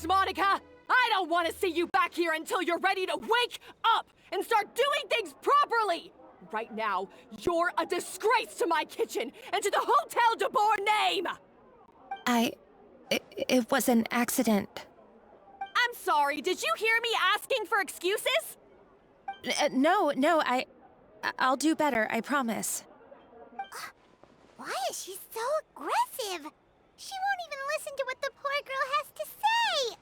Yes, Monica! I don't want to see you back here until you're ready to wake up and start doing things properly! Right now, you're a disgrace to my kitchen and to the Hotel de Boer name! It was an accident. I'm sorry, did you hear me asking for excuses? No, I'll do better, I promise. Why is she so aggressive? She won't even listen to what the poor girl has to say.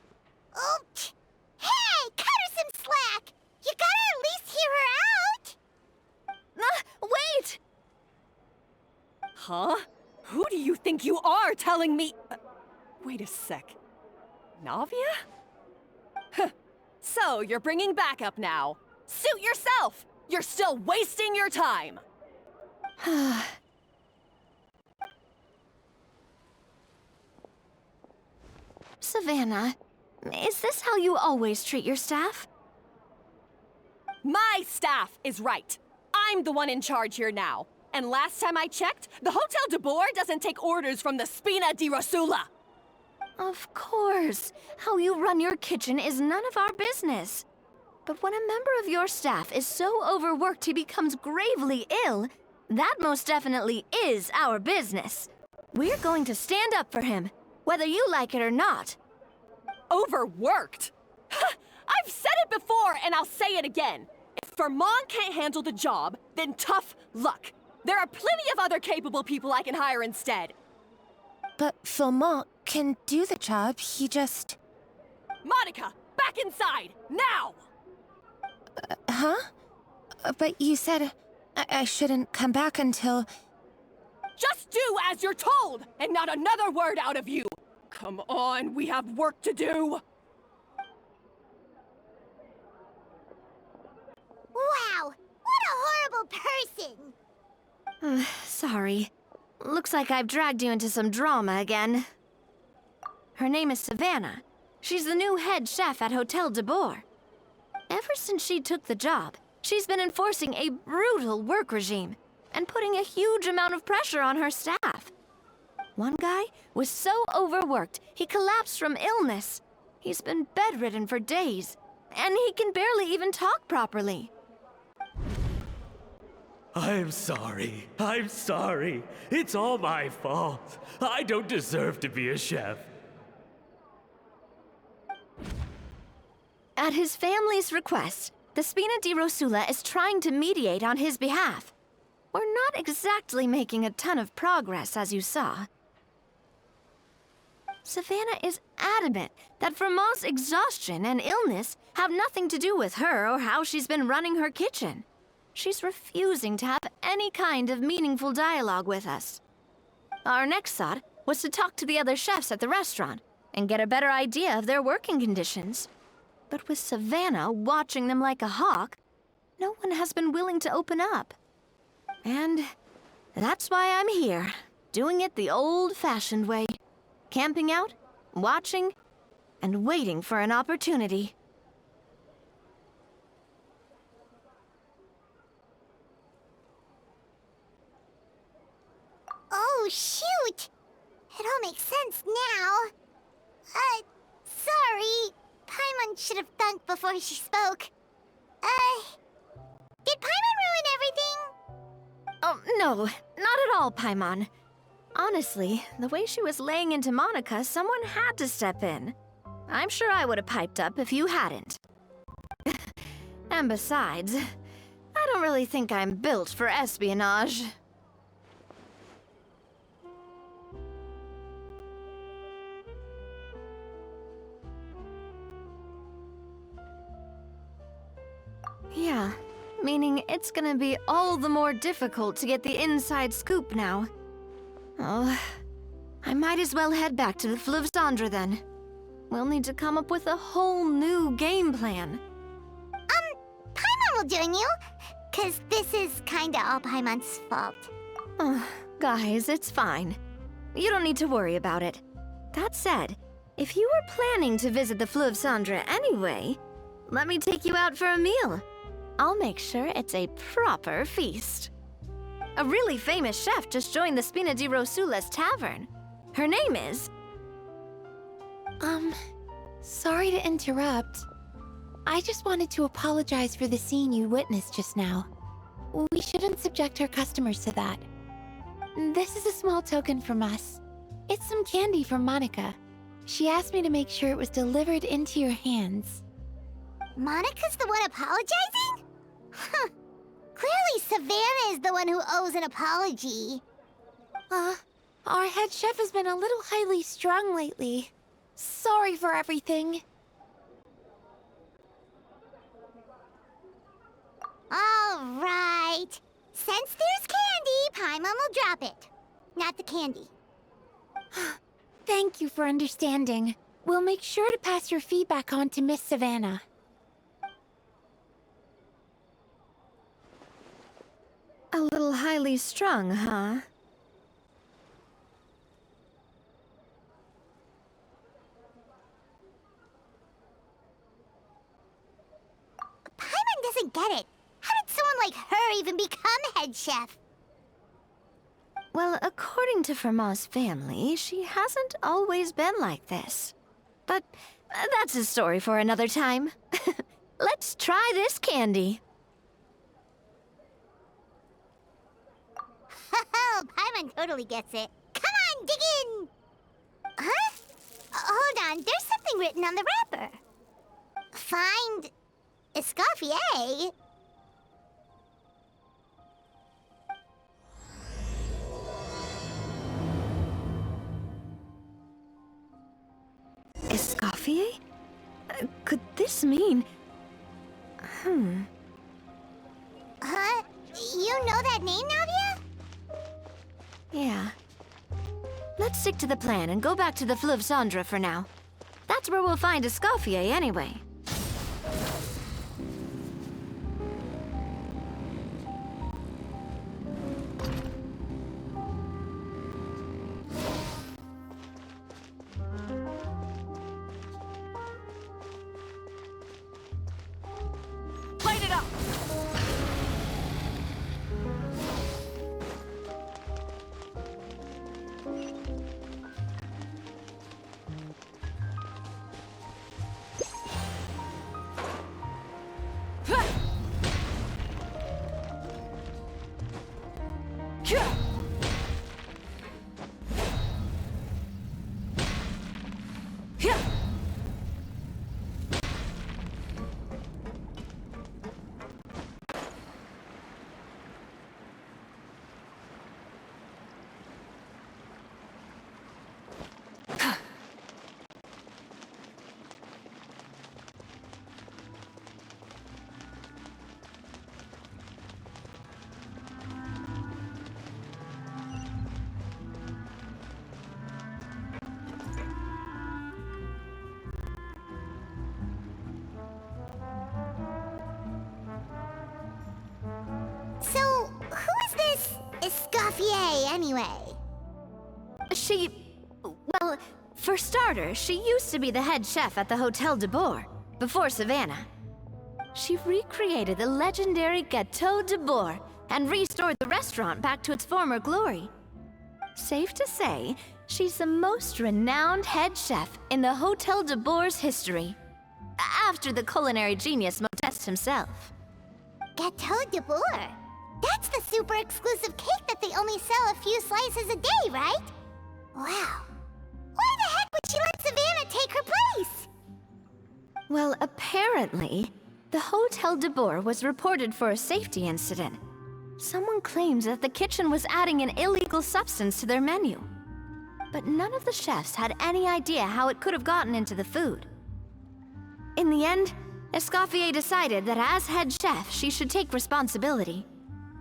Oh, hey, cut her some slack. You gotta at least hear her out. Wait! Huh? Who do you think you are telling me? Wait a sec. Navia? Huh. So, you're bringing backup now. Suit yourself! You're still wasting your time! Savannah, is this how you always treat your staff? My staff is right. I'm the one in charge here now. And last time I checked, the Hotel de Boer doesn't take orders from the Spina di Rosula. Of course. How you run your kitchen is none of our business. But when a member of your staff is so overworked he becomes gravely ill, that most definitely is our business. We're going to stand up for him, whether you like it or not. Overworked? I've said it before and I'll say it again. If Vermont can't handle the job, then tough luck. There are plenty of other capable people I can hire instead. But Philmont can do the job, he just... Monica, back inside, now! Huh? But you said I shouldn't come back until... Just do as you're told, and not another word out of you! Come on, we have work to do! Wow, what a horrible person! Sorry. Looks like I've dragged you into some drama again. Her name is Savannah. She's the new head chef at Hotel de Boer. Ever since she took the job, she's been enforcing a brutal work regime and putting a huge amount of pressure on her staff. One guy was so overworked, he collapsed from illness. He's been bedridden for days, and he can barely even talk properly. I'm sorry. I'm sorry. It's all my fault. I don't deserve to be a chef. At his family's request, the Spina di Rosula is trying to mediate on his behalf. We're not exactly making a ton of progress, as you saw. Savannah is adamant that Vermont's exhaustion and illness have nothing to do with her or how she's been running her kitchen. She's refusing to have any kind of meaningful dialogue with us. Our next thought was to talk to the other chefs at the restaurant and get a better idea of their working conditions. But with Savannah watching them like a hawk, no one has been willing to open up. And that's why I'm here, doing it the old-fashioned way. Camping out, watching, and waiting for an opportunity. Oh, shoot! It all makes sense now. Sorry. Paimon should have thunked before she spoke. Did Paimon ruin everything? Oh, no, not at all, Paimon. Honestly, the way she was laying into Monica, someone had to step in. I'm sure I would have piped up if you hadn't. And besides, I don't really think I'm built for espionage. Yeah, meaning it's gonna be all the more difficult to get the inside scoop now. Oh, I might as well head back to the Fleuve Cendre then. We'll need to come up with a whole new game plan. Paimon will join you, 'cause this is kinda all Paimon's fault. Oh, guys, it's fine. You don't need to worry about it. That said, if you were planning to visit the Fleuve Cendre anyway, let me take you out for a meal. I'll make sure it's a proper feast. A really famous chef just joined the Spina di Rosula's tavern. Her name is... Sorry to interrupt. I just wanted to apologize for the scene you witnessed just now. We shouldn't subject our customers to that. This is a small token from us. It's some candy from Monica. She asked me to make sure it was delivered into your hands. Monica's the one apologizing? Huh. Clearly Savannah is the one who owes an apology. Our head chef has been a little highly strung lately. Sorry for everything. All right. Since there's candy, Paimon will drop it. Not the candy. Thank you for understanding. We'll make sure to pass your feedback on to Miss Savannah. A little highly strung, huh? Paimon doesn't get it. How did someone like her even become head chef? Well, according to Fermat's family, she hasn't always been like this. But that's a story for another time. Let's try this candy. Oh, Paimon totally gets it. Come on, dig in! Huh? Hold on, there's something written on the wrapper. Find Escoffier? Escoffier? Could this mean... Huh? You know that name, Navia? Yeah. Let's stick to the plan and go back to the Fleuve Cendre for now. That's where we'll find Escoffier anyway. Light it up! So, who is this Escoffier, anyway? Well, for starters, she used to be the head chef at the Hotel de Bourg, before Savannah. She recreated the legendary Gâteau de Bourg and restored the restaurant back to its former glory. Safe to say, she's the most renowned head chef in the Hotel de Bourg's history, after the culinary genius Modeste himself. Gâteau de Bourg? That's the super exclusive cake that they only sell a few slices a day, right? Wow. Why the heck would she let Savannah take her place? Well, apparently, the Hotel de Bourg was reported for a safety incident. Someone claims that the kitchen was adding an illegal substance to their menu. But none of the chefs had any idea how it could have gotten into the food. In the end, Escoffier decided that as head chef, she should take responsibility,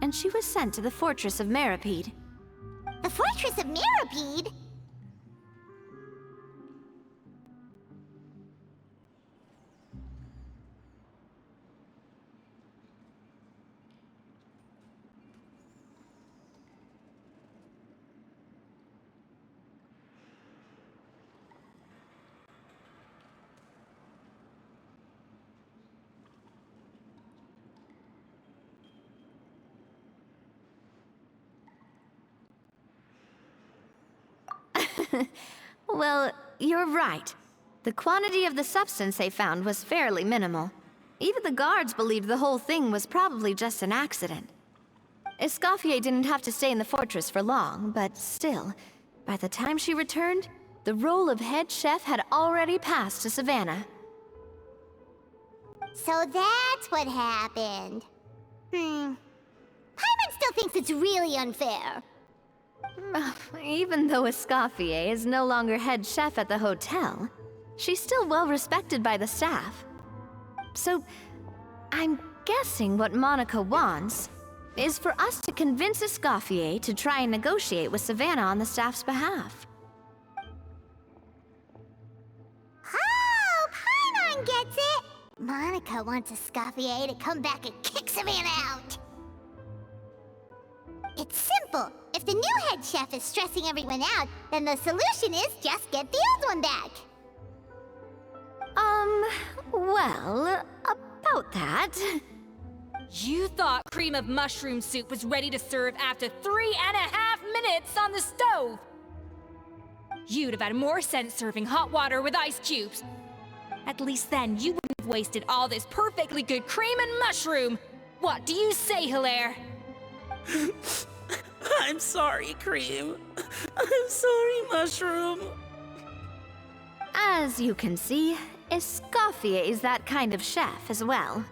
and she was sent to the Fortress of Meripede. The Fortress of Meripede? Well, you're right. The quantity of the substance they found was fairly minimal. Even the guards believed the whole thing was probably just an accident. Escoffier didn't have to stay in the fortress for long, but still, by the time she returned, the role of head chef had already passed to Savannah. So that's what happened. Paimon still thinks it's really unfair. Even though Escoffier is no longer head chef at the hotel, she's still well respected by the staff. So, I'm guessing what Monica wants is for us to convince Escoffier to try and negotiate with Savannah on the staff's behalf. Oh, Paimon gets it! Monica wants Escoffier to come back and kick Savannah out. It's simple. If the new head chef is stressing everyone out, then the solution is just get the old one back. Well, about that... You thought cream of mushroom soup was ready to serve after 3.5 minutes on the stove! You'd have had more sense serving hot water with ice cubes. At least then you wouldn't have wasted all this perfectly good cream and mushroom! What do you say, Hilaire? I'm sorry, Cream. I'm sorry, Mushroom. As you can see, Escoffier is that kind of chef as well.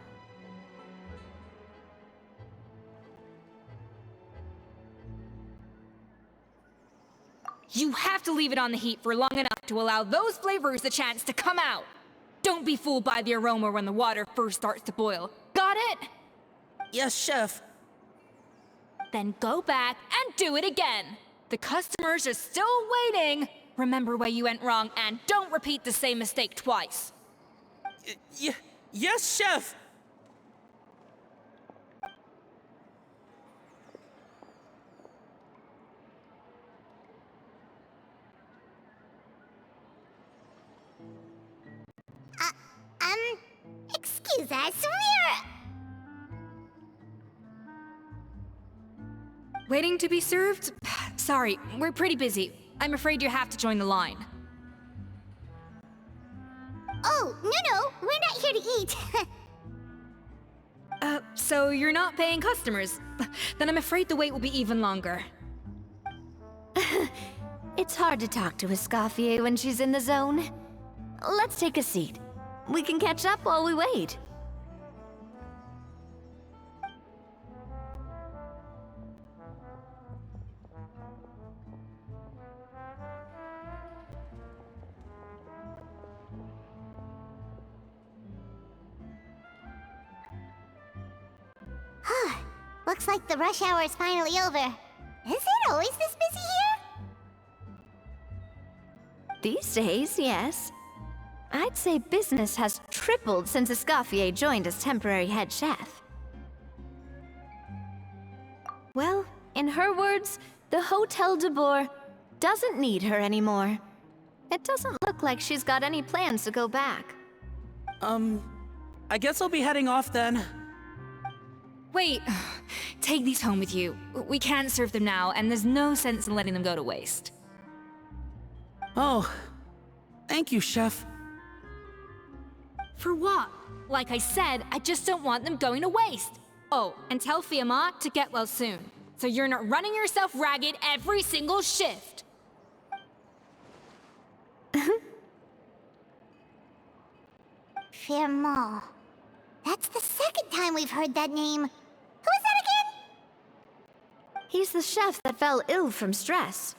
You have to leave it on the heat for long enough to allow those flavors the chance to come out. Don't be fooled by the aroma when the water first starts to boil. Got it? Yes, Chef. Then go back and do it again. The customers are still waiting. Remember where you went wrong and don't repeat the same mistake twice. Yes, Chef. Excuse us, Waiting to be served? Sorry, we're pretty busy. I'm afraid you have to join the line. Oh, no, we're not here to eat. So you're not paying customers? Then I'm afraid the wait will be even longer. It's hard to talk to Escoffier when she's in the zone. Let's take a seat. We can catch up while we wait. Looks like the rush hour is finally over. Is it always this busy here? These days, yes. I'd say business has tripled since Escoffier joined as temporary head chef. Well, in her words, the Hotel de Boer doesn't need her anymore. It doesn't look like she's got any plans to go back. I guess I'll be heading off then. Wait, take these home with you. We can't serve them now, and there's no sense in letting them go to waste. Oh, thank you, Chef. For what? Like I said, I just don't want them going to waste. Oh, and tell Fiamma to get well soon, so you're not running yourself ragged every single shift. Fiamma. That's the second time we've heard that name. Who is that again? He's the chef that fell ill from stress.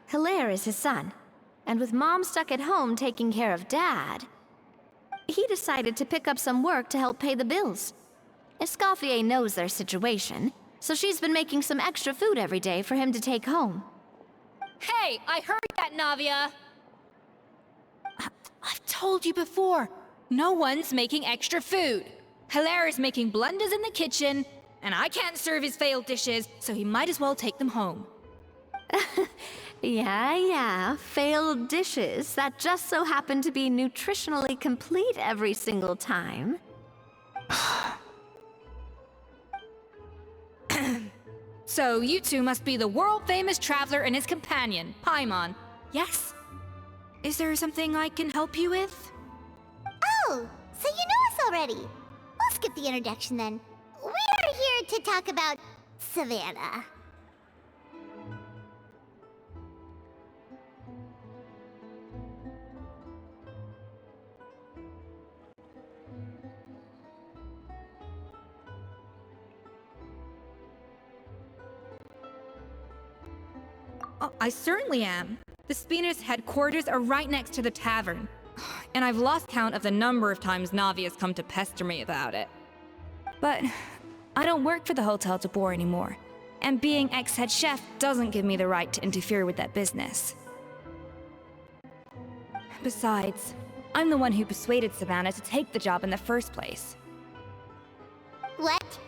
Hilaire is his son. And with Mom stuck at home taking care of Dad, he decided to pick up some work to help pay the bills. Escoffier knows their situation, so she's been making some extra food every day for him to take home. Hey, I heard that, Navia! I've told you before, no one's making extra food. Hilaire is making blunders in the kitchen, and I can't serve his failed dishes, so he might as well take them home. Yeah, failed dishes that just so happen to be nutritionally complete every single time. So you two must be the world-famous traveler and his companion, Paimon, yes? Is there something I can help you with? Oh, so you know us already. We'll skip the introduction then. We're here to talk about Savannah. Oh, I certainly am. The Spina's headquarters are right next to the tavern. And I've lost count of the number of times Navi has come to pester me about it. But I don't work for the Hotel de Boer anymore. And being ex-head chef doesn't give me the right to interfere with that business. Besides, I'm the one who persuaded Savannah to take the job in the first place. What?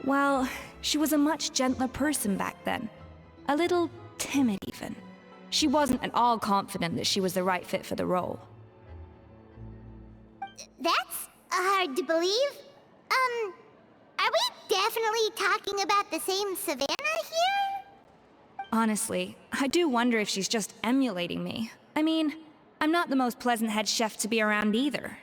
Well, she was a much gentler person back then. A little timid, even. She wasn't at all confident that she was the right fit for the role. That's hard to believe. Are we definitely talking about the same Savannah here? Honestly, I do wonder if she's just emulating me. I mean, I'm not the most pleasant head chef to be around either.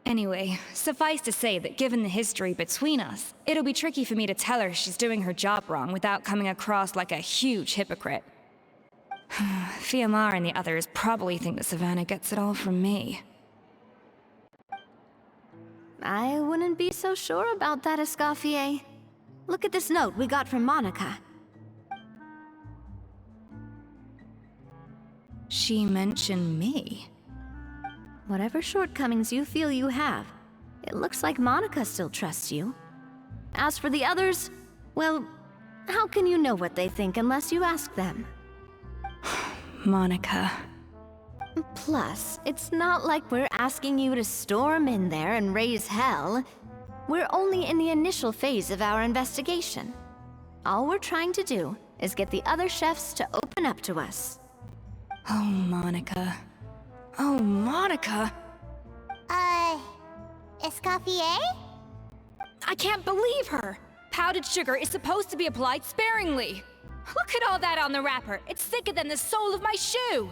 Anyway, suffice to say that given the history between us, it'll be tricky for me to tell her she's doing her job wrong without coming across like a huge hypocrite. Fiamara and the others probably think that Savannah gets it all from me. I wouldn't be so sure about that, Escoffier. Look at this note we got from Monica. She mentioned me. Whatever shortcomings you feel you have, it looks like Monica still trusts you. As for the others, well, how can you know what they think unless you ask them? Monica. Plus, it's not like we're asking you to storm in there and raise hell. We're only in the initial phase of our investigation. All we're trying to do is get the other chefs to open up to us. Oh, Monica. Oh, Monica! Escoffier? I can't believe her! Powdered sugar is supposed to be applied sparingly. Look at all that on the wrapper. It's thicker than the sole of my shoe.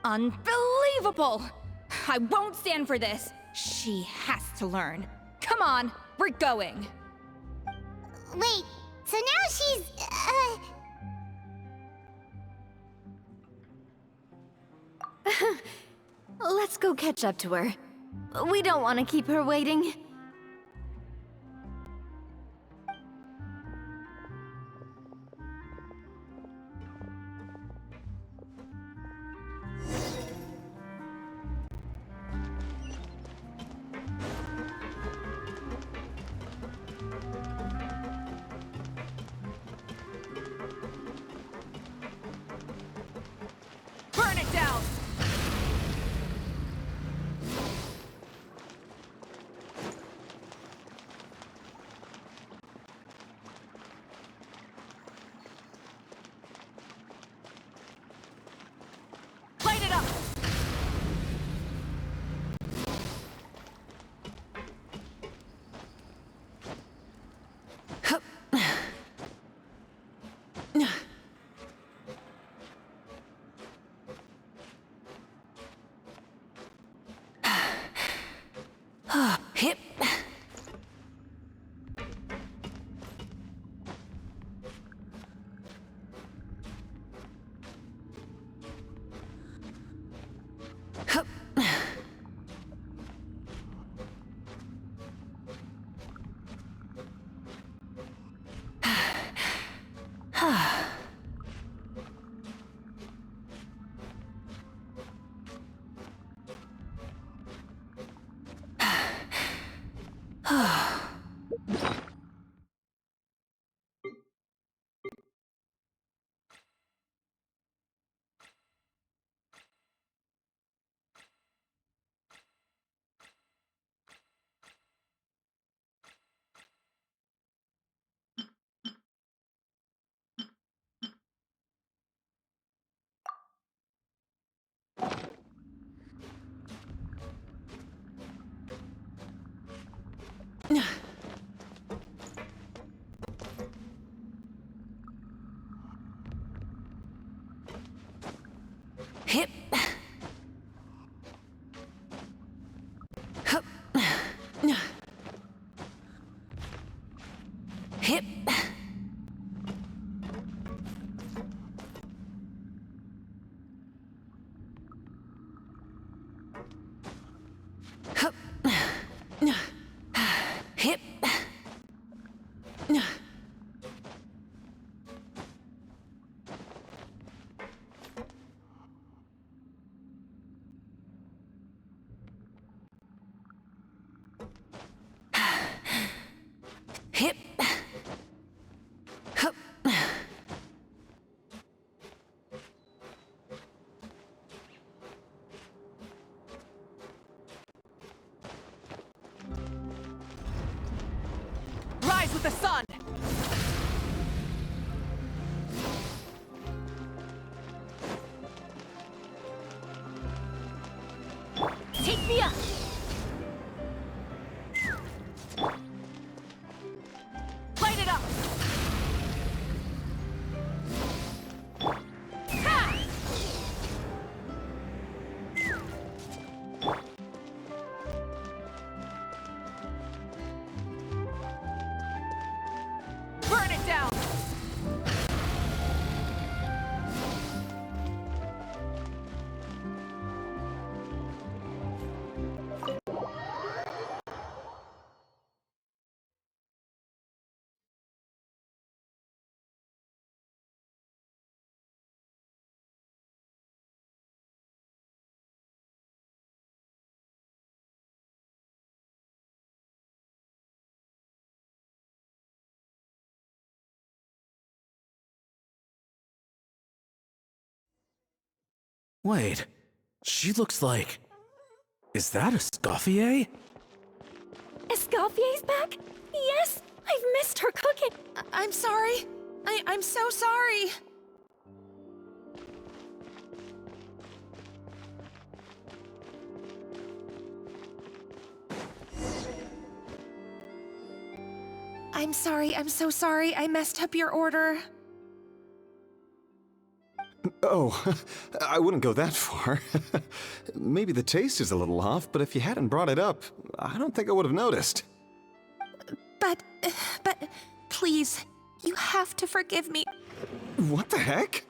Unbelievable! I won't stand for this. She has to learn. Come on, we're going. Wait, so now she's, Let's go catch up to her. We don't want to keep her waiting. Burn it down! Light it up! Hip. Hup. Hip. Hup. Hip. Hip. Hup. Rise with the sun! Take me up! Light it up! Ha! Burn it down! Wait, she looks like... Is that Escoffier? Escoffier's back? Yes! I've missed her cooking! I'm sorry. I'm so sorry. I'm sorry. I'm so sorry. I messed up your order. Oh, I wouldn't go that far. Maybe the taste is a little off, but if you hadn't brought it up, I don't think I would have noticed. But, please, you have to forgive me. What the heck?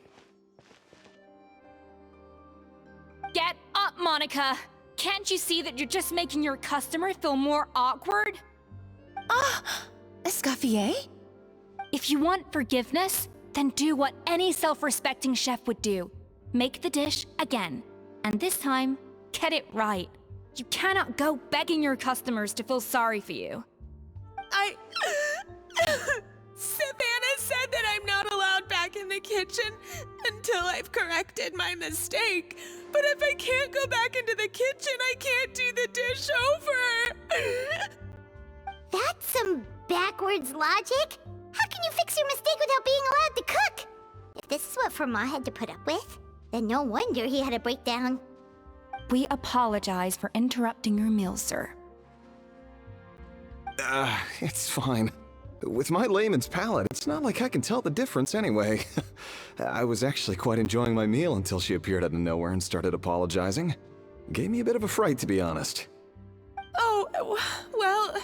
Get up, Monica! Can't you see that you're just making your customer feel more awkward? Escoffier? If you want forgiveness, then do what any self-respecting chef would do. Make the dish again. And this time, get it right. You cannot go begging your customers to feel sorry for you. Savannah said that I'm not allowed back in the kitchen until I've corrected my mistake. But if I can't go back into the kitchen, I can't do the dish over. That's some backwards logic. How can you fix your mistake without being allowed to cook? If this is what Fermat had to put up with, then no wonder he had a breakdown. We apologize for interrupting your meal, sir. It's fine. With my layman's palate, it's not like I can tell the difference anyway. I was actually quite enjoying my meal until she appeared out of nowhere and started apologizing. Gave me a bit of a fright, to be honest. Oh, well,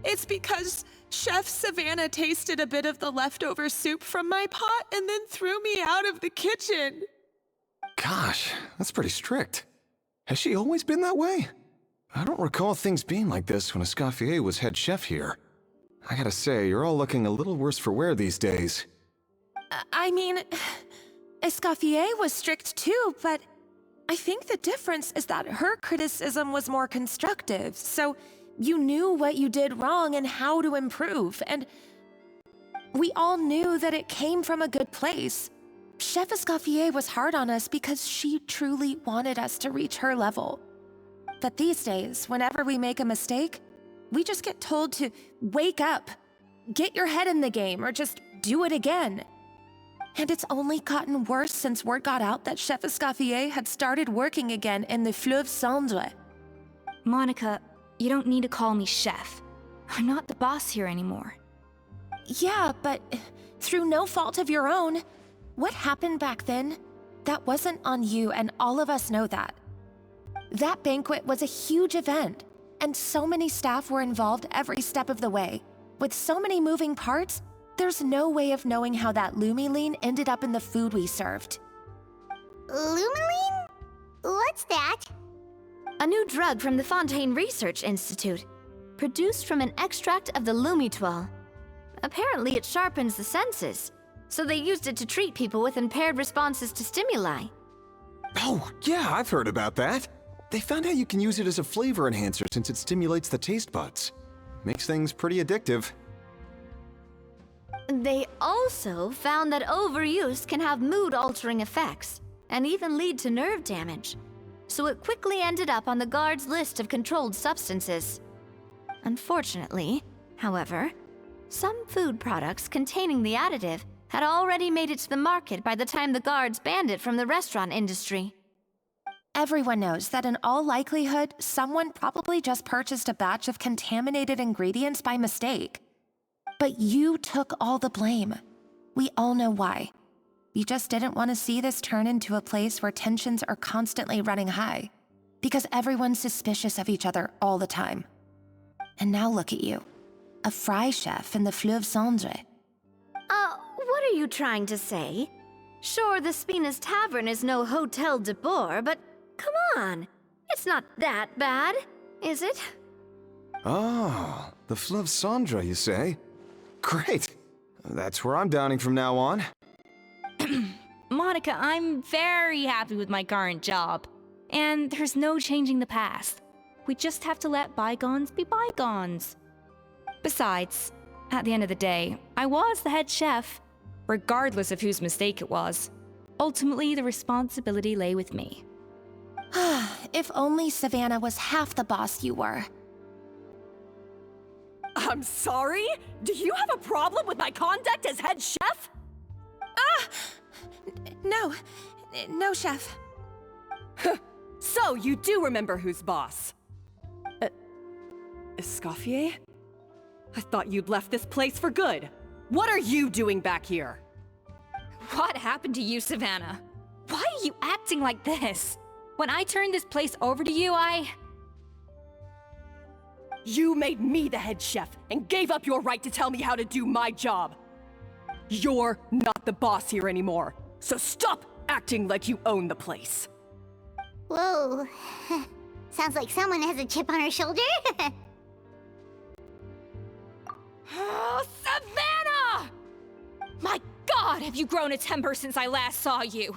it's because Chef Savannah tasted a bit of the leftover soup from my pot and then threw me out of the kitchen. Gosh, that's pretty strict. Has she always been that way? I don't recall things being like this when Escoffier was head chef here. I gotta say, you're all looking a little worse for wear these days. I mean, Escoffier was strict too, but I think the difference is that her criticism was more constructive, so you knew what you did wrong and how to improve, and we all knew that it came from a good place. Chef Escoffier was hard on us because she truly wanted us to reach her level. But these days, whenever we make a mistake, we just get told to wake up, get your head in the game, or just do it again. And it's only gotten worse since word got out that Chef Escoffier had started working again in the Fleuve Cendre. Monica, you don't need to call me chef. I'm not the boss here anymore. Yeah, but through no fault of your own, what happened back then, that wasn't on you, and all of us know that. That banquet was a huge event, and so many staff were involved every step of the way. With so many moving parts, There's no way of knowing how that lumiline ended up in the food we served. Lumiline? What's that? A new drug from the Fontaine Research Institute, produced from an extract of the lumitwal. Apparently it sharpens the senses, so they used it to treat people with impaired responses to stimuli. Oh, yeah, I've heard about that. They found out you can use it as a flavor enhancer since it stimulates the taste buds. Makes things pretty addictive. They also found that overuse can have mood-altering effects, and even lead to nerve damage. So it quickly ended up on the guard's list of controlled substances. Unfortunately, however, some food products containing the additive had already made it to the market by the time the guards banned it from the restaurant industry. Everyone knows that in all likelihood, someone probably just purchased a batch of contaminated ingredients by mistake. But you took all the blame. We all know why. You just didn't want to see this turn into a place where tensions are constantly running high, because everyone's suspicious of each other all the time. And now look at you, a fry chef in the Fleuve Cendre. What are you trying to say? Sure, the Spina's Tavern is no Hotel de Boer, but come on. It's not that bad, is it? Oh, the Fleuve Cendre, you say? Great. That's where I'm dining from now on. Monica, I'm very happy with my current job. And there's no changing the past. We just have to let bygones be bygones. Besides, at the end of the day, I was the head chef, regardless of whose mistake it was. Ultimately, the responsibility lay with me. If only Savannah was half the boss you were. I'm sorry? Do you have a problem with my conduct as head chef? No, chef. So you do remember who's boss? Escoffier? I thought you'd left this place for good. What are you doing back here? What happened to you, Savannah? Why are you acting like this? When I turned this place over to you, You made me the head chef and gave up your right to tell me how to do my job. You're not the boss here anymore, so stop acting like you own the place. Whoa. Sounds like someone has a chip on her shoulder. Oh, Savannah! My God, have you grown a temper since I last saw you?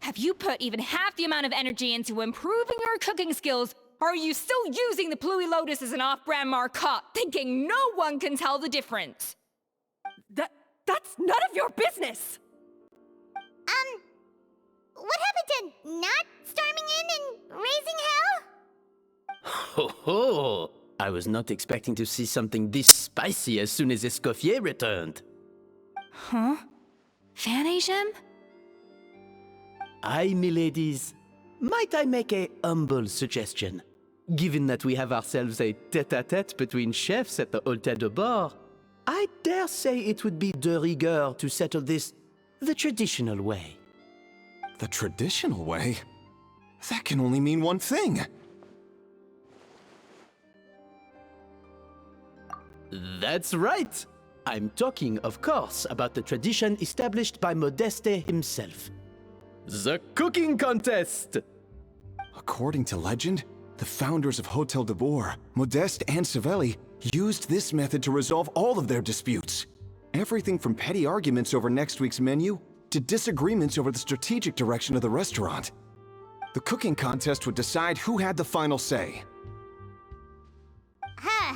Have you put even half the amount of energy into improving your cooking skills, or are you still using the Pluie Lotus as an off-brand marcotte, thinking no one can tell the difference? That's none of your business! What happened to not storming in and raising hell? Ho ho! I was not expecting to see something this spicy as soon as Escoffier returned. Huh? Fan Asian? Aye, miladies. Might I make a humble suggestion? Given that we have ourselves a tête-à-tête between chefs at the Hotel de Boer, I dare say it would be de rigueur to settle this the traditional way. The traditional way? That can only mean one thing. That's right! I'm talking, of course, about the tradition established by Modeste himself. The cooking contest! According to legend, the founders of Hotel de Boer, Modeste and Savelli, used this method to resolve all of their disputes. Everything from petty arguments over next week's menu to disagreements over the strategic direction of the restaurant. The cooking contest would decide who had the final say. Huh.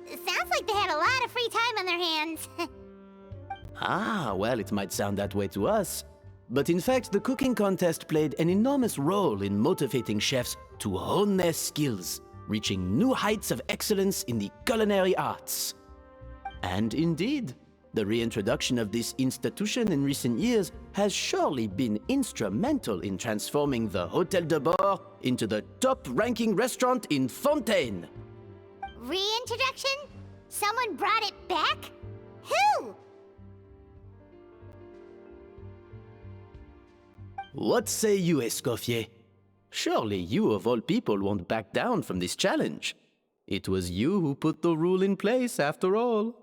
Sounds like they had a lot of free time on their hands. Ah, well, it might sound that way to us. But in fact, the cooking contest played an enormous role in motivating chefs to hone their skills, reaching new heights of excellence in the culinary arts. And indeed, the reintroduction of this institution in recent years has surely been instrumental in transforming the Hotel de Boer into the top-ranking restaurant in Fontaine. Reintroduction? Someone brought it back? Who? What say you, Escoffier? Surely you of all people won't back down from this challenge. It was you who put the rule in place, after all.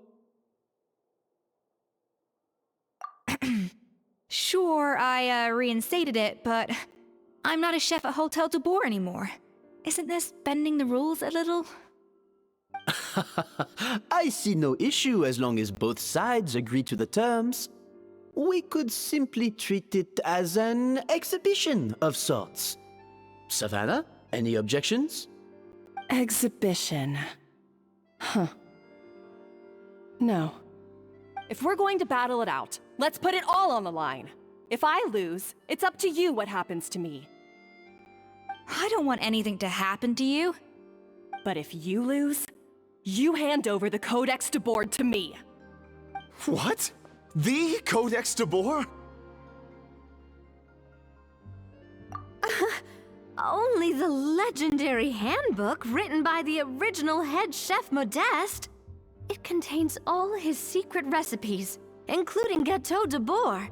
sure I reinstated it, but I'm not a chef at Hotel de Boer anymore. Isn't this bending the rules a little? I see no issue as long as both sides agree to the terms. We could simply treat it as an exhibition of sorts. Savannah, any objections? Exhibition. Huh. No. If we're going to battle it out, let's put it all on the line. If I lose, it's up to you what happens to me. I don't want anything to happen to you. But if you lose, you hand over the Codex de Boer to me. What? The Codex de Boer? Only the legendary handbook written by the original head chef Modeste. It contains all his secret recipes, including Gâteau de Boer.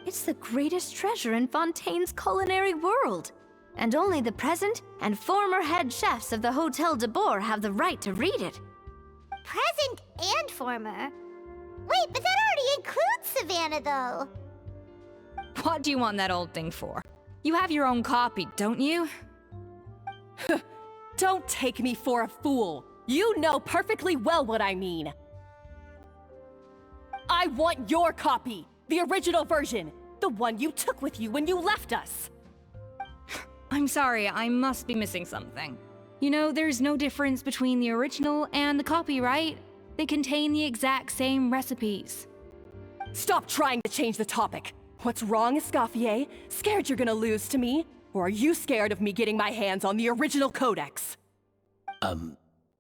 It's the greatest treasure in Fontaine's culinary world. And only the present and former head chefs of the Hotel de Boer have the right to read it. Present and former. Wait, but that already includes Savannah, though. What do you want that old thing for? You have your own copy, don't you? Don't take me for a fool. You know perfectly well what I mean. I want your copy, the original version, the one you took with you when you left us. I'm sorry, I must be missing something. You know, there's no difference between the original and the copy, right? They contain the exact same recipes. Stop trying to change the topic. What's wrong, Escoffier? Scared you're gonna lose to me? Or are you scared of me getting my hands on the original Codex?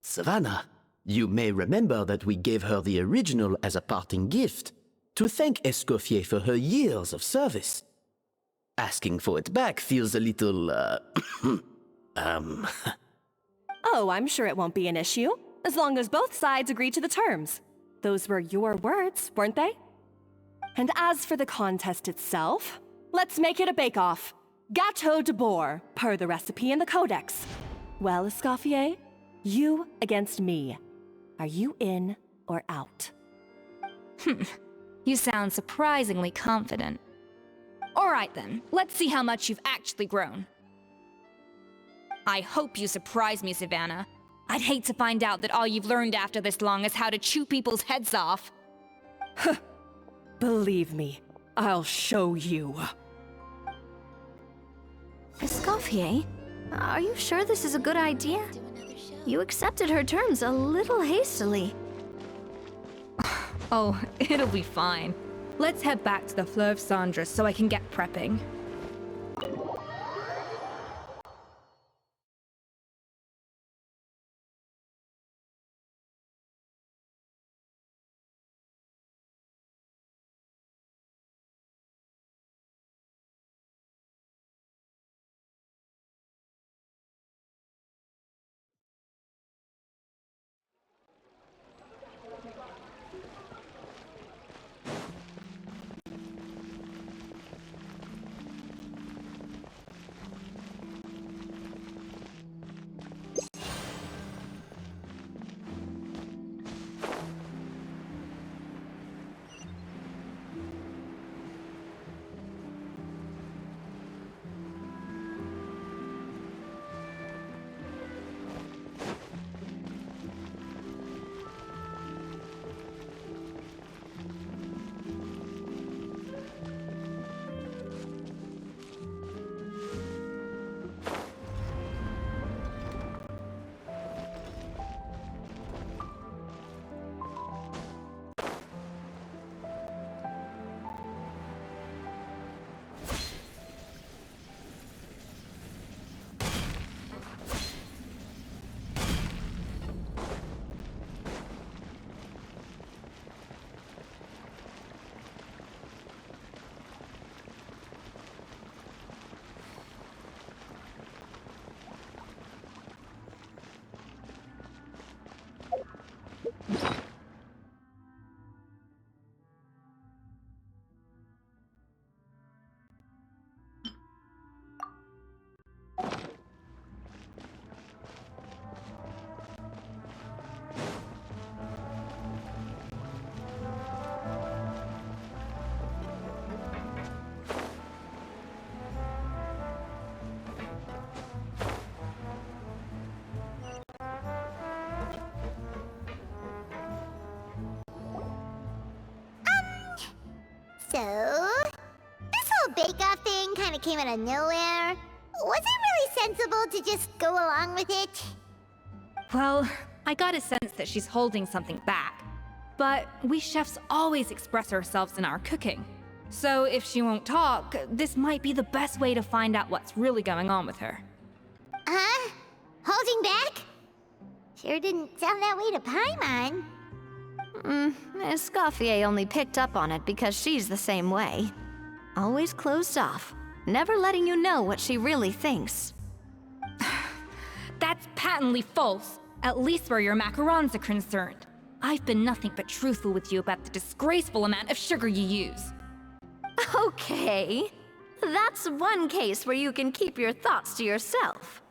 Savannah, you may remember that we gave her the original as a parting gift to thank Escoffier for her years of service. Asking for it back feels a little, Oh, I'm sure it won't be an issue, as long as both sides agree to the terms. Those were your words, weren't they? And as for the contest itself, let's make it a bake-off. Gâteau de Boer, per the recipe in the Codex. Well, Escoffier, you against me. Are you in or out? You sound surprisingly confident. Alright then, let's see how much you've actually grown. I hope you surprise me, Savannah. I'd hate to find out that all you've learned after this long is how to chew people's heads off. Believe me, I'll show you. Escoffier, are you sure this is a good idea? You accepted her terms a little hastily. Oh, it'll be fine. Let's head back to the Fleuve Cendres so I can get prepping. So, this whole bake-off thing kind of came out of nowhere. Was it really sensible to just go along with it? Well, I got a sense that she's holding something back. But we chefs always express ourselves in our cooking. So if she won't talk, this might be the best way to find out what's really going on with her. Huh? Holding back? Sure didn't sound that way to Paimon. Escoffier only picked up on it because she's the same way. Always closed off, never letting you know what she really thinks. That's patently false, at least where your macarons are concerned. I've been nothing but truthful with you about the disgraceful amount of sugar you use. Okay, that's one case where you can keep your thoughts to yourself.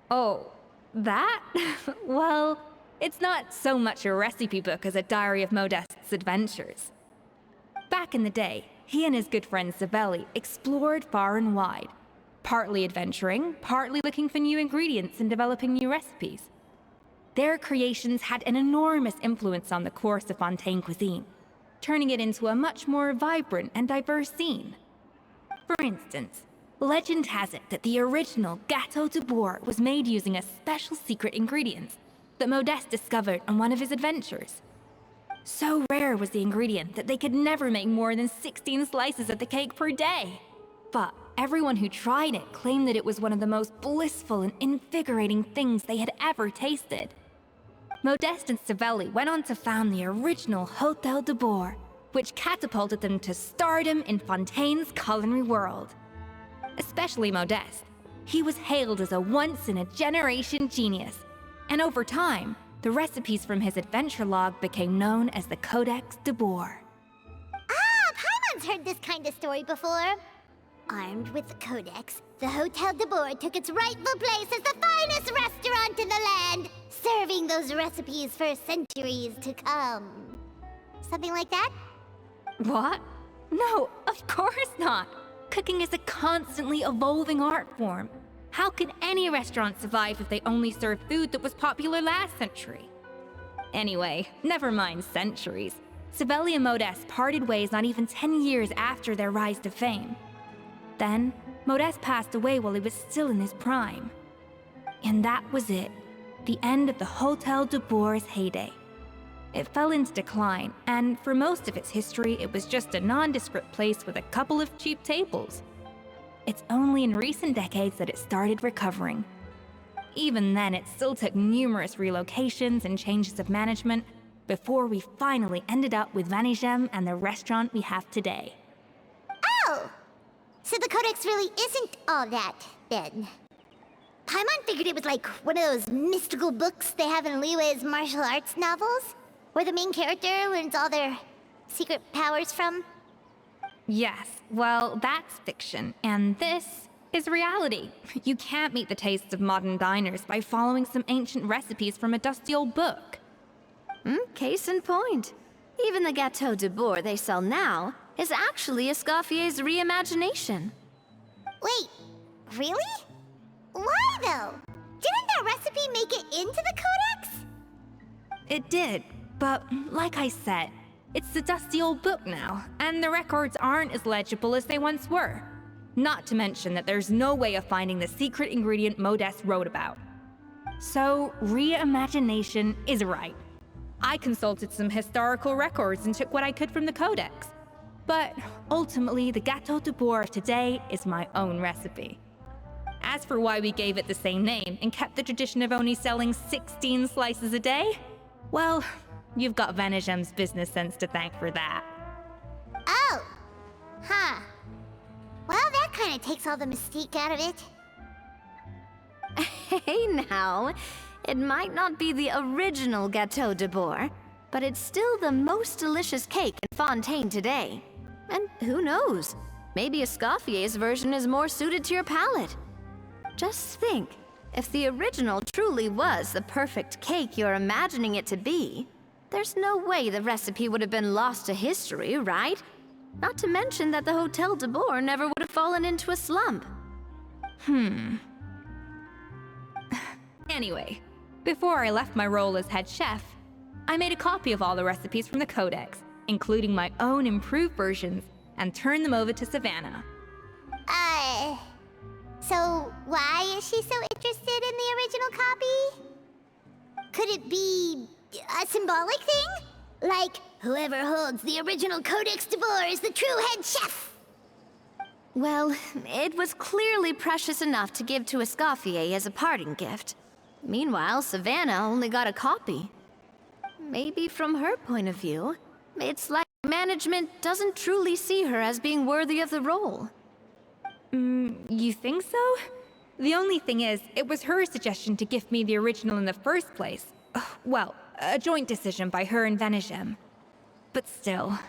Oh, that? Well, it's not so much a recipe book as a diary of Modeste's adventures. Back in the day, he and his good friend Savelli explored far and wide, partly adventuring, partly looking for new ingredients and developing new recipes. Their creations had an enormous influence on the course of Fontaine cuisine, turning it into a much more vibrant and diverse scene. For instance, legend has it that the original Gâteau de Bourg was made using a special secret ingredient that Modeste discovered on one of his adventures. So rare was the ingredient that they could never make more than 16 slices of the cake per day. But everyone who tried it claimed that it was one of the most blissful and invigorating things they had ever tasted. Modeste and Savelli went on to found the original Hôtel de Bourg, which catapulted them to stardom in Fontaine's culinary world. Especially Modeste. He was hailed as a once-in-a-generation genius, and over time, the recipes from his adventure log became known as the Codex de Bourg. Ah, Paimon's heard this kind of story before. Armed with the Codex, the Hôtel de Bourg took its rightful place as the finest restaurant in the land, serving those recipes for centuries to come. Something like that? What? No, of course not! Cooking is a constantly evolving art form. How could any restaurant survive if they only served food that was popular last century? Anyway, never mind centuries. Savelli and Modeste parted ways not even 10 years after their rise to fame. Then, Modeste passed away while he was still in his prime. And that was it. The end of the Hôtel de Bourg's heyday. It fell into decline, and for most of its history, it was just a nondescript place with a couple of cheap tables. It's only in recent decades that it started recovering. Even then, it still took numerous relocations and changes of management before we finally ended up with Vanigem and the restaurant we have today. Oh! So the Codex really isn't all that, then. Paimon figured it was like one of those mystical books they have in Liyue's martial arts novels, where the main character learns all their secret powers from. Yes, well, that's fiction, and this is reality. You can't meet the tastes of modern diners by following some ancient recipes from a dusty old book. Case in point. Even the Gâteau de Bourg they sell now is actually Escoffier's reimagination. Wait, really? Why, though? Didn't that recipe make it into the Codex? It did, but like I said, it's the dusty old book now, and the records aren't as legible as they once were. Not to mention that there's no way of finding the secret ingredient Modeste wrote about. So, reimagination is right. I consulted some historical records and took what I could from the Codex. But ultimately, the Gâteau de Bourg of today is my own recipe. As for why we gave it the same name and kept the tradition of only selling 16 slices a day, well, you've got Vanigem's business sense to thank for that. Oh! Huh. Well, that kind of takes all the mystique out of it. Hey now, it might not be the original Gâteau de Bourg, but it's still the most delicious cake in Fontaine today. And who knows, maybe Escoffier's version is more suited to your palate. Just think, if the original truly was the perfect cake you're imagining it to be, there's no way the recipe would have been lost to history, right? Not to mention that the Hôtel de Bourg never would have fallen into a slump. Anyway, before I left my role as head chef, I made a copy of all the recipes from the codex, including my own improved versions, and turned them over to Savannah. So why is she so interested in the original copy? Could it be a symbolic thing? Like, whoever holds the original Codex d'Or is the true head chef? Well, it was clearly precious enough to give to Escoffier as a parting gift. Meanwhile, Savannah only got a copy. Maybe from her point of view, it's like management doesn't truly see her as being worthy of the role. You think so? The only thing is, it was her suggestion to gift me the original in the first place. Well, a joint decision by her and Venegem. But still.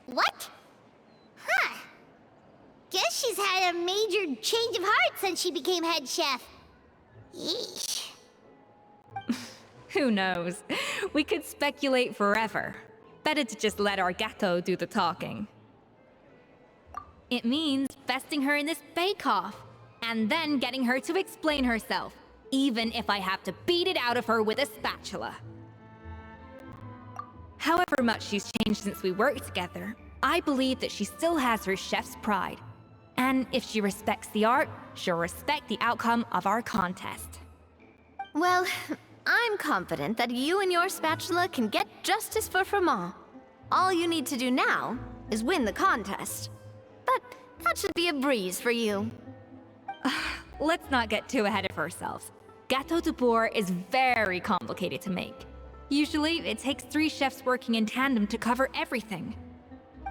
What? Huh. Guess she's had a major change of heart since she became head chef. Yeesh. Who knows? We could speculate forever. Better to just let our Gato do the talking. It means besting her in this bake-off, and then getting her to explain herself, even if I have to beat it out of her with a spatula. However much she's changed since we worked together, I believe that she still has her chef's pride. And if she respects the art, she'll respect the outcome of our contest. Well, I'm confident that you and your spatula can get justice for Froment. All you need to do now is win the contest. But that should be a breeze for you. Let's not get too ahead of ourselves. Gâteau de Bourg is very complicated to make. Usually, it takes 3 chefs working in tandem to cover everything.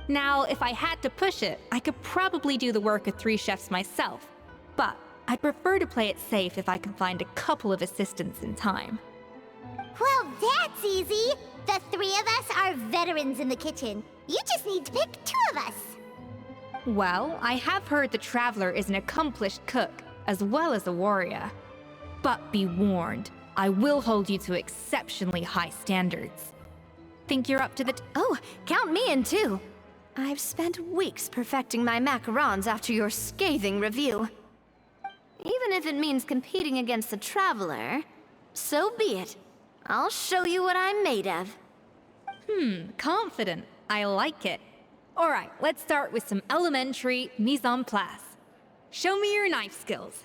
Now, if I had to push it, I could probably do the work of 3 chefs myself. But I'd prefer to play it safe if I can find a couple of assistants in time. Well, that's easy. The 3 of us are veterans in the kitchen. You just need to pick 2 of us. Well, I have heard the Traveler is an accomplished cook, as well as a warrior. But be warned, I will hold you to exceptionally high standards. Think you're up to the Oh, count me in too. I've spent weeks perfecting my macarons after your scathing review. Even if it means competing against the Traveler, so be it. I'll show you what I'm made of. Confident. I like it. Alright, let's start with some elementary mise en place. Show me your knife skills.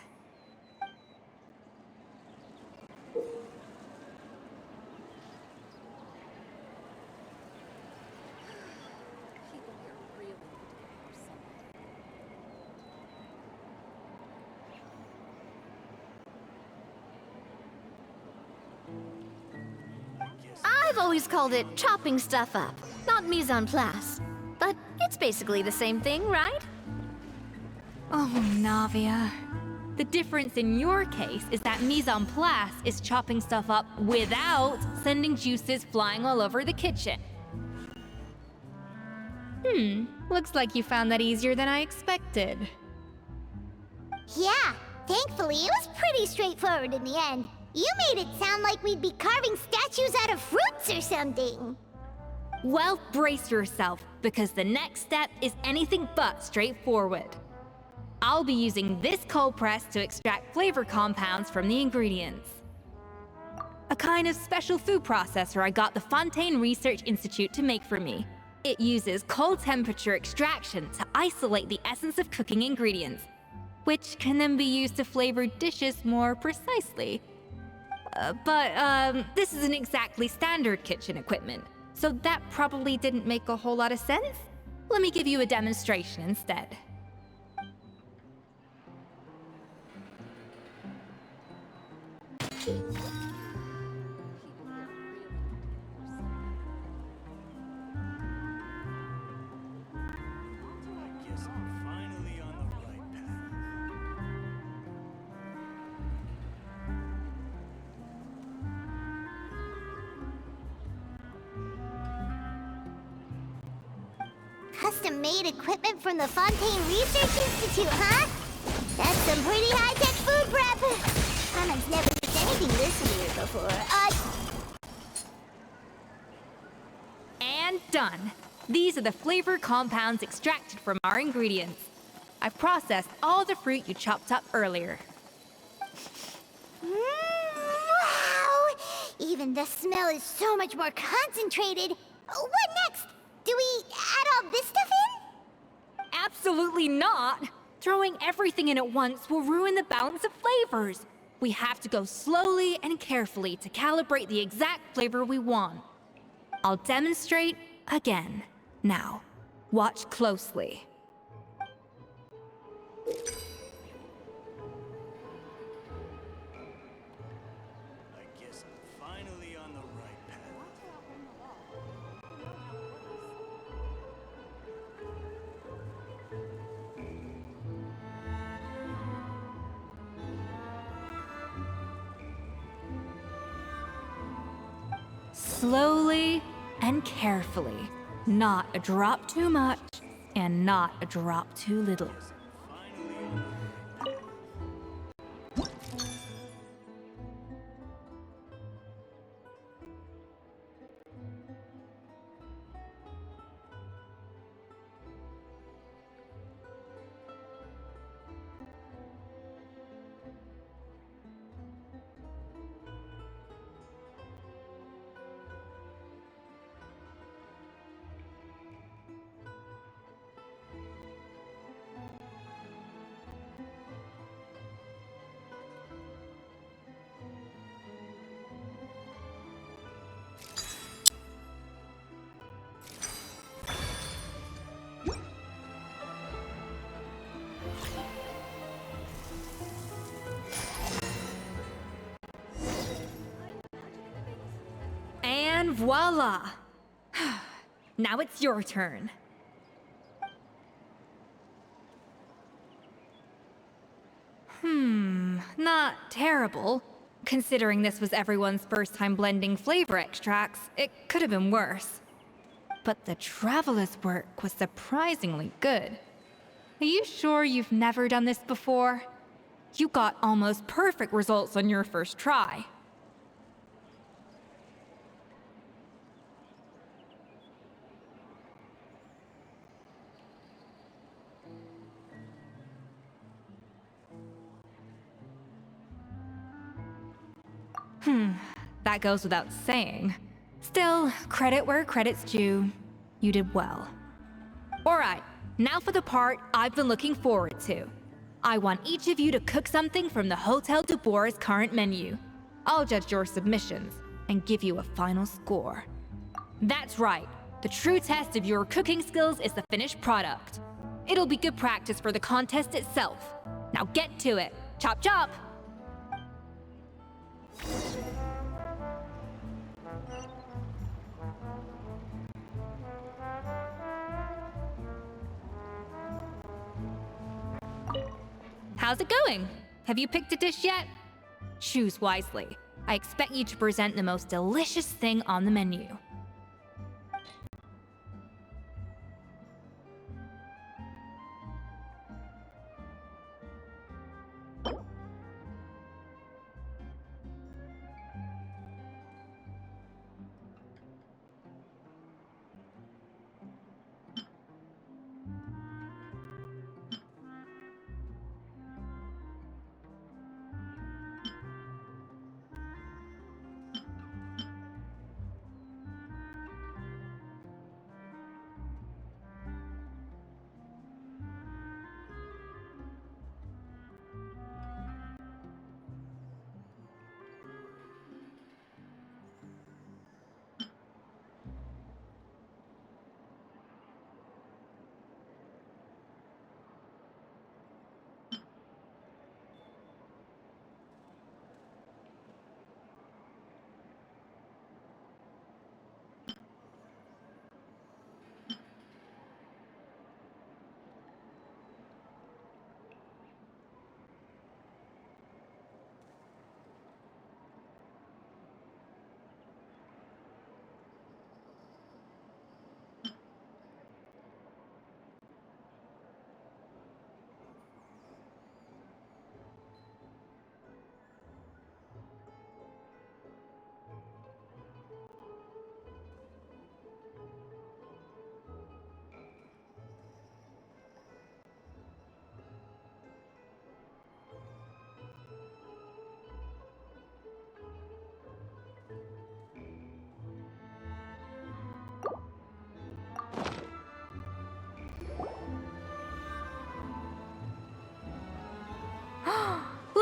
I've always called it chopping stuff up, not mise en place. But it's basically the same thing, right? Oh, Navia. The difference in your case is that mise en place is chopping stuff up without sending juices flying all over the kitchen. Looks like you found that easier than I expected. Yeah, thankfully it was pretty straightforward in the end. You made it sound like we'd be carving statues out of fruits or something. Well, brace yourself, because the next step is anything but straightforward. I'll be using this cold press to extract flavor compounds from the ingredients. A kind of special food processor I got the Fontaine Research Institute to make for me. It uses cold temperature extraction to isolate the essence of cooking ingredients, which can then be used to flavor dishes more precisely. But this isn't exactly standard kitchen equipment, so that probably didn't make a whole lot of sense. Let me give you a demonstration instead. Custom-made equipment from the Fontaine Research Institute, huh? That's some pretty high-tech food prep. Connor's never used anything this weird before. And done. These are the flavor compounds extracted from our ingredients. I've processed all the fruit you chopped up earlier. Wow! Even Even the smell is so much more concentrated. What next? Do we add all this stuff in? Absolutely not! Throwing everything in at once will ruin the balance of flavors. We have to go slowly and carefully to calibrate the exact flavor we want. I'll demonstrate again. Now, watch closely. I guess I'm finally on the right path. Slowly and carefully. Not a drop too much, and not a drop too little. Finally on the And voila! Now it's your turn. Not terrible. Considering this was everyone's first time blending flavor extracts, it could have been worse. But the Traveler's work was surprisingly good. Are you sure you've never done this before? You got almost perfect results on your first try. That goes without saying. Still, credit where credit's due. You did well. Alright, now for the part I've been looking forward to. I want each of you to cook something from the Hotel de Bois' current menu. I'll judge your submissions and give you a final score. That's right, the true test of your cooking skills is the finished product. It'll be good practice for the contest itself. Now get to it. Chop chop! How's it going? Have you picked a dish yet? Choose wisely. I expect you to present the most delicious thing on the menu.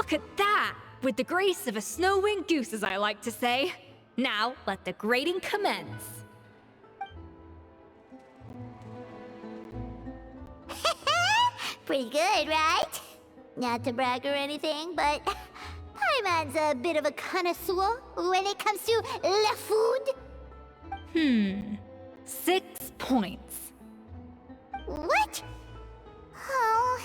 Look at that! With the grace of a snow-winged goose, as I like to say. Now, let the grating commence. Pretty good, right? Not to brag or anything, but Paimon's a bit of a connoisseur when it comes to la food. 6 points. What? Oh,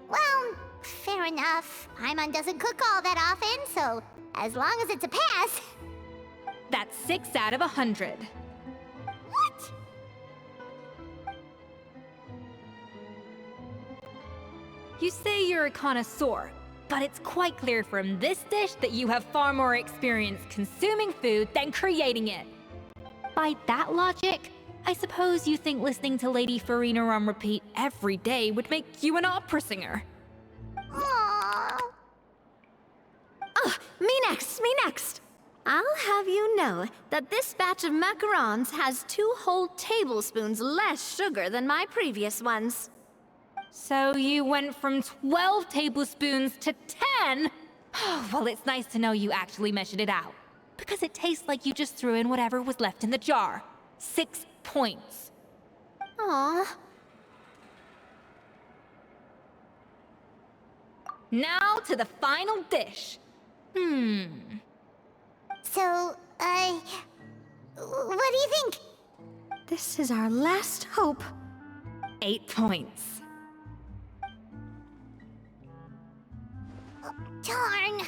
well, fair enough. Paimon doesn't cook all that often, so as long as it's a pass. That's 6 out of 100. What? You say you're a connoisseur, but it's quite clear from this dish that you have far more experience consuming food than creating it. By that logic, I suppose you think listening to Lady Farina on repeat every day would make you an opera singer. Aww. Me next, me next. I'll have you know that this batch of macarons has 2 whole tablespoons less sugar than my previous ones. So you went from 12 tablespoons to 10? Well, it's nice to know you actually measured it out. Because it tastes like you just threw in whatever was left in the jar. 6 points. Aw. Now to the final dish. So, what do you think? This is our last hope. 8 points. Darn,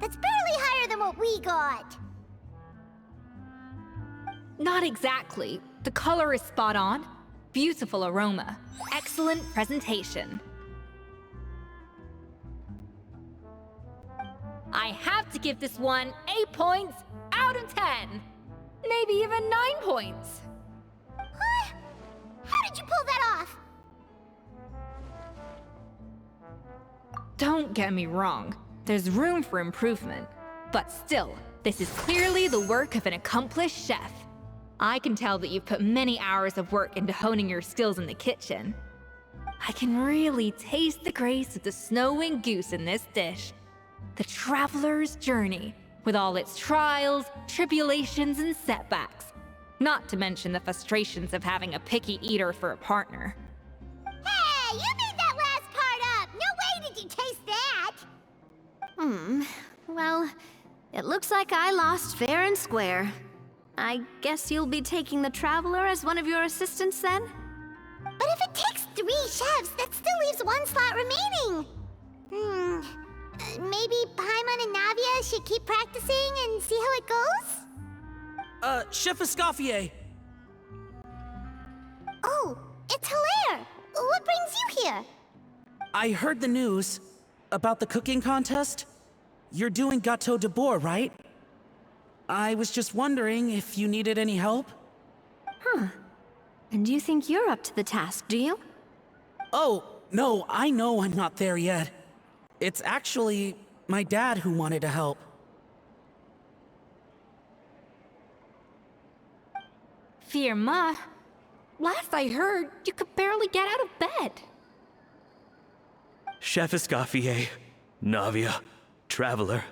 that's barely higher than what we got. Not exactly. The color is spot on. Beautiful aroma. Excellent presentation. I have to give this one 8 points out of 10. Maybe even 9 points. What? How did you pull that off? Don't get me wrong. There's room for improvement. But still, this is clearly the work of an accomplished chef. I can tell that you've put many hours of work into honing your skills in the kitchen. I can really taste the grace of the snow-winged goose in this dish. The traveler's journey, with all its trials, tribulations, and setbacks. Not to mention the frustrations of having a picky eater for a partner. Hey, you made that last part up! No way did you taste that! Well, it looks like I lost fair and square. I guess you'll be taking the traveler as one of your assistants then? But if it takes 3 chefs, that still leaves 1 slot remaining. Maybe Paimon and Navia should keep practicing and see how it goes? Chef Escoffier! Oh, it's Hilaire! What brings you here? I heard the news about the cooking contest. You're doing Gâteau de Bourg, right? I was just wondering if you needed any help? And you think you're up to the task, do you? Oh, no, I know I'm not there yet. It's actually my dad who wanted to help. Firma, last I heard, you could barely get out of bed. Chef Escoffier, Navia, Traveler,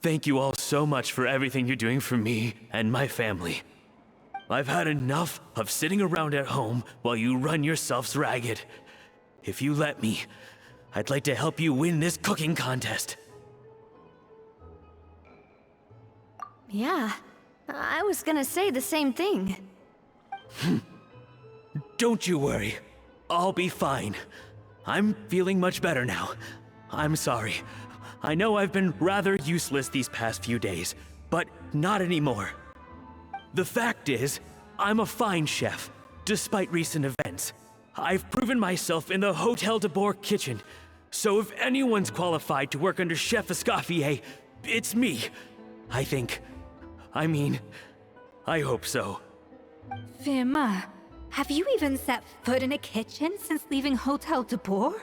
thank you all so much for everything you're doing for me and my family. I've had enough of sitting around at home while you run yourselves ragged. If you let me, I'd like to help you win this cooking contest. Yeah, I was gonna say the same thing. Don't you worry. I'll be fine. I'm feeling much better now. I'm sorry. I know I've been rather useless these past few days, but not anymore. The fact is, I'm a fine chef, despite recent events. I've proven myself in the Hotel de Bourg kitchen, so if anyone's qualified to work under Chef Escoffier, it's me. I think. I mean, I hope so. Firma, have you even set foot in a kitchen since leaving Hotel de Bourg?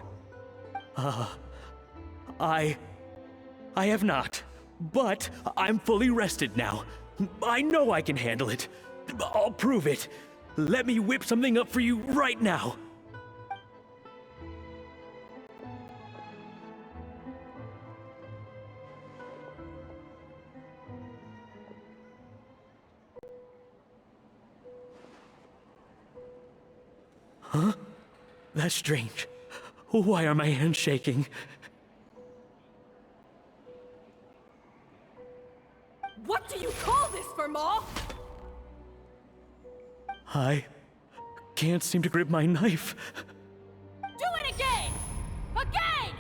I have not, but I'm fully rested now. I know I can handle it. I'll prove it. Let me whip something up for you right now. That's strange. Why are my hands shaking? What do you call this, Verma? I can't seem to grip my knife. Do it again! Again!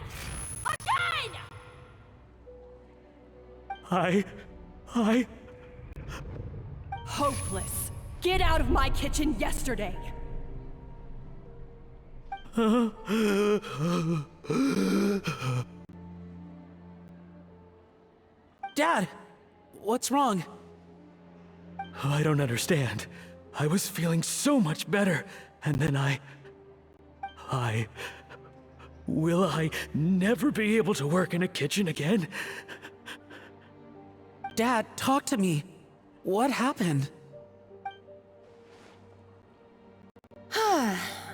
Again! I... Hopeless. Get out of my kitchen yesterday. Dad, what's wrong? I don't understand. I was feeling so much better, and then Will I never be able to work in a kitchen again? Dad, talk to me. What happened?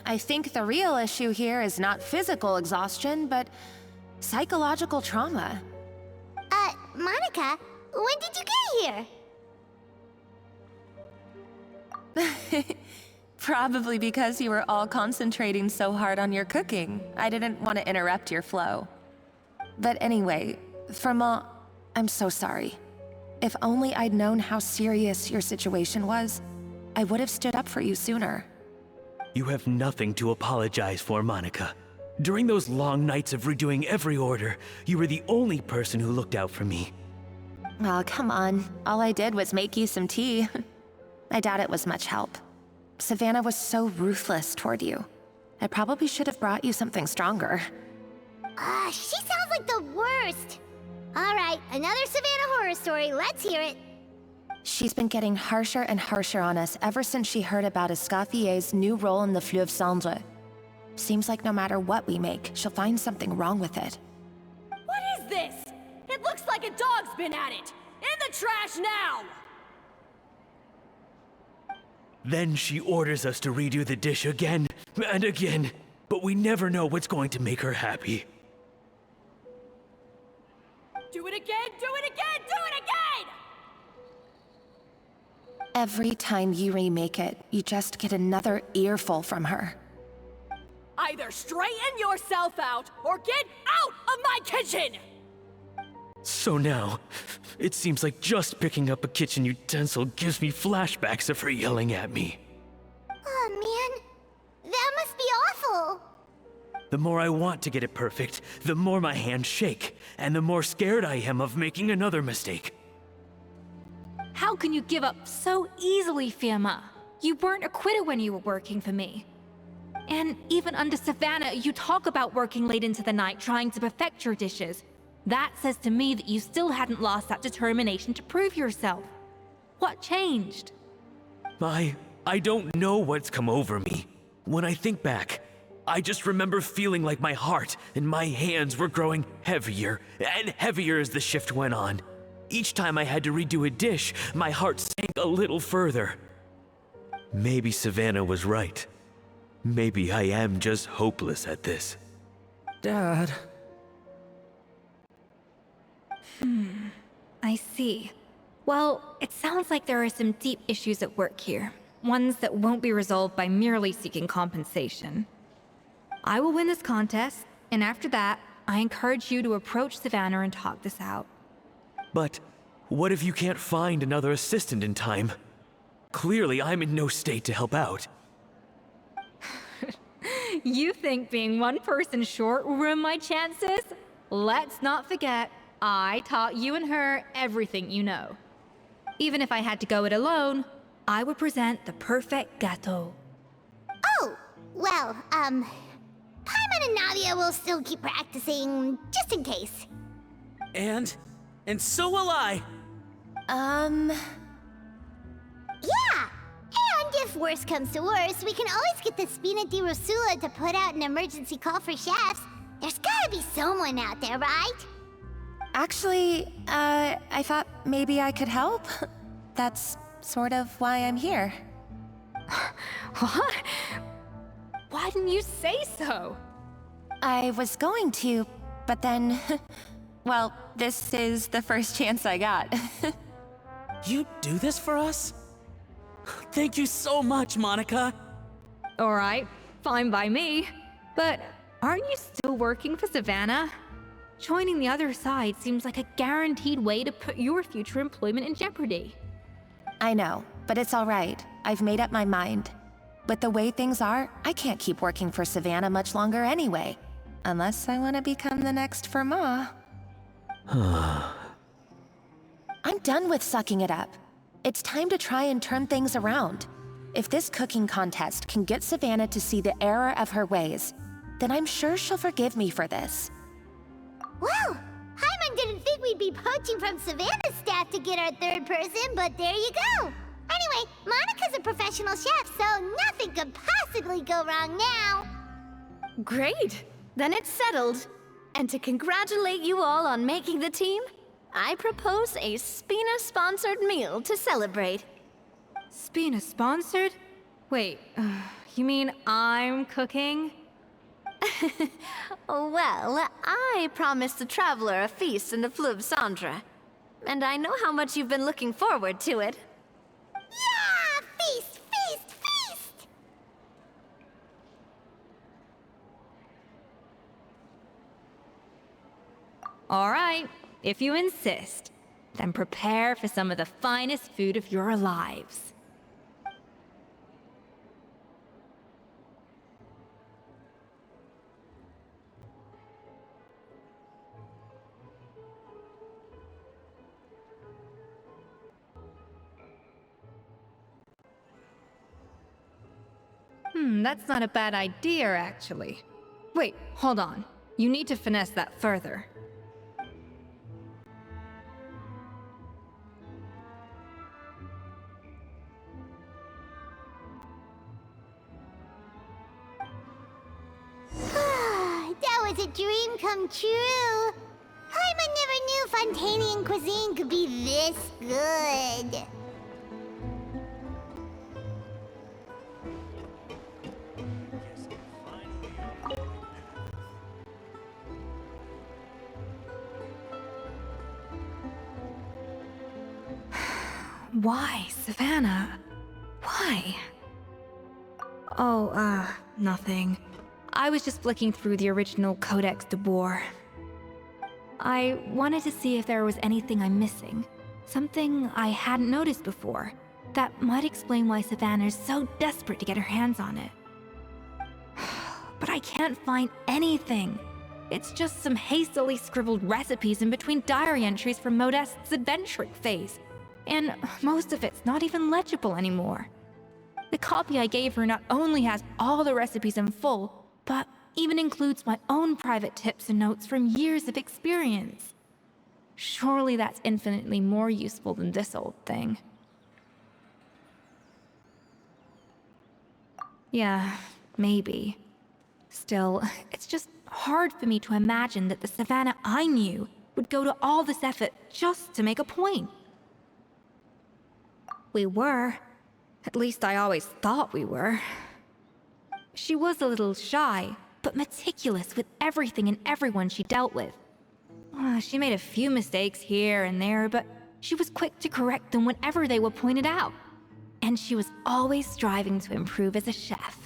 I think the real issue here is not physical exhaustion, but psychological trauma. Monica, when did you get here? Probably because you were all concentrating so hard on your cooking. I didn't want to interrupt your flow. But anyway, Verma, I'm so sorry. If only I'd known how serious your situation was, I would have stood up for you sooner. You have nothing to apologize for, Monica. During those long nights of redoing every order, you were the only person who looked out for me. Oh, come on. All I did was make you some tea. I doubt it was much help. Savannah was so ruthless toward you. I probably should have brought you something stronger. She sounds like the worst. All right, another Savannah horror story. Let's hear it. She's been getting harsher and harsher on us ever since she heard about Escaffier's new role in the Fleuve Cendre. Seems like no matter what we make, she'll find something wrong with it. What is this? It looks like a dog's been at it! In the trash now! Then she orders us to redo the dish again and again, but we never know what's going to make her happy. Do it again! Do it again! Do it again! Every time you remake it, you just get another earful from her. Either straighten yourself out, or get out of my kitchen! So now, it seems like just picking up a kitchen utensil gives me flashbacks of her yelling at me. Oh man, that must be awful. The more I want to get it perfect, the more my hands shake, and the more scared I am of making another mistake. How can you give up so easily, Firma? You weren't a quitter when you were working for me. And even under Savannah, you talk about working late into the night trying to perfect your dishes. That says to me that you still hadn't lost that determination to prove yourself. What changed? I don't know what's come over me. When I think back, I just remember feeling like my heart and my hands were growing heavier and heavier as the shift went on. Each time I had to redo a dish, my heart sank a little further. Maybe Savannah was right. Maybe I am just hopeless at this. Dad. I see. Well, it sounds like there are some deep issues at work here. Ones that won't be resolved by merely seeking compensation. I will win this contest, and after that, I encourage you to approach Savannah and talk this out. But what if you can't find another assistant in time? Clearly, I'm in no state to help out. You think being one person short will ruin my chances? Let's not forget, I taught you and her everything you know. Even if I had to go it alone, I would present the perfect gâteau. Oh, well, Paimon and Navia will still keep practicing, just in case. And so will I. Yeah! And if worse comes to worse, we can always get the Spina di Rosula to put out an emergency call for chefs. There's gotta be someone out there, right? Actually, I thought maybe I could help. That's sort of why I'm here. What? Why didn't you say so? I was going to, but then... well, this is the first chance I got. You do this for us? Thank you so much, Monica. Alright, fine by me. But aren't you still working for Savannah? Joining the other side seems like a guaranteed way to put your future employment in jeopardy. I know, but it's all right. I've made up my mind. But the way things are, I can't keep working for Savannah much longer anyway. Unless I want to become the next Firma. I'm done with sucking it up. It's time to try and turn things around. If this cooking contest can get Savannah to see the error of her ways, then I'm sure she'll forgive me for this. Well, Hyman didn't think we'd be poaching from Savannah's staff to get our third person, but there you go. Anyway, Monica's a professional chef, so nothing could possibly go wrong now. Great! Then it's settled. And to congratulate you all on making the team, I propose a Spina-sponsored meal to celebrate. Spina sponsored? Wait, you mean I'm cooking? Well, I promised the Traveler a feast in the Fleuve Cendre. And I know how much you've been looking forward to it. Yeah! Feast, feast, feast! All right, if you insist, then prepare for some of the finest food of your lives. That's not a bad idea, actually. Wait, hold on. You need to finesse that further. That was a dream come true. Hyman never knew Fontanian cuisine could be this good. Why, Savannah? Why? Oh, nothing. I was just flicking through the original Codex de Boer. I wanted to see if there was anything I'm missing. Something I hadn't noticed before. That might explain why Savannah's so desperate to get her hands on it. But I can't find anything. It's just some hastily scribbled recipes in between diary entries from Modeste's adventuring phase. And most of it's not even legible anymore. The copy I gave her not only has all the recipes in full, but even includes my own private tips and notes from years of experience. Surely that's infinitely more useful than this old thing. Yeah, maybe. Still, it's just hard for me to imagine that the Savannah I knew would go to all this effort just to make a point. We were. At least I always thought we were. She was a little shy, but meticulous with everything and everyone she dealt with. She made a few mistakes here and there, but she was quick to correct them whenever they were pointed out. And she was always striving to improve as a chef.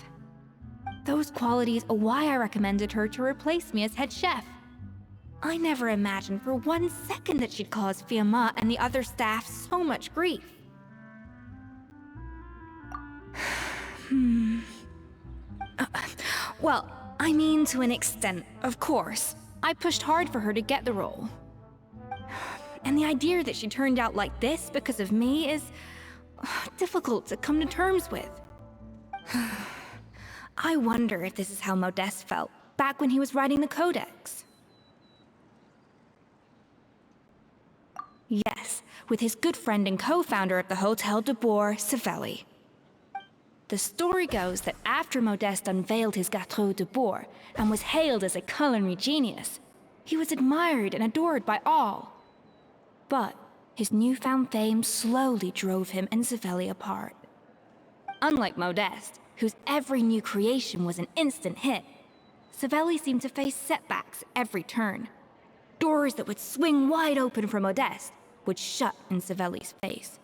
Those qualities are why I recommended her to replace me as head chef. I never imagined for 1 second that she'd cause Firma and the other staff so much grief. Well, I mean to an extent, of course. I pushed hard for her to get the role. And the idea that she turned out like this because of me is difficult to come to terms with. I wonder if this is how Modeste felt back when he was writing the Codex. Yes, with his good friend and co-founder of the Hotel de Boer, Savelli. The story goes that after Modeste unveiled his Gâteau de Boer and was hailed as a culinary genius, he was admired and adored by all. But his newfound fame slowly drove him and Savelli apart. Unlike Modeste, whose every new creation was an instant hit, Savelli seemed to face setbacks at every turn. Doors that would swing wide open for Modeste would shut in Savelli's face.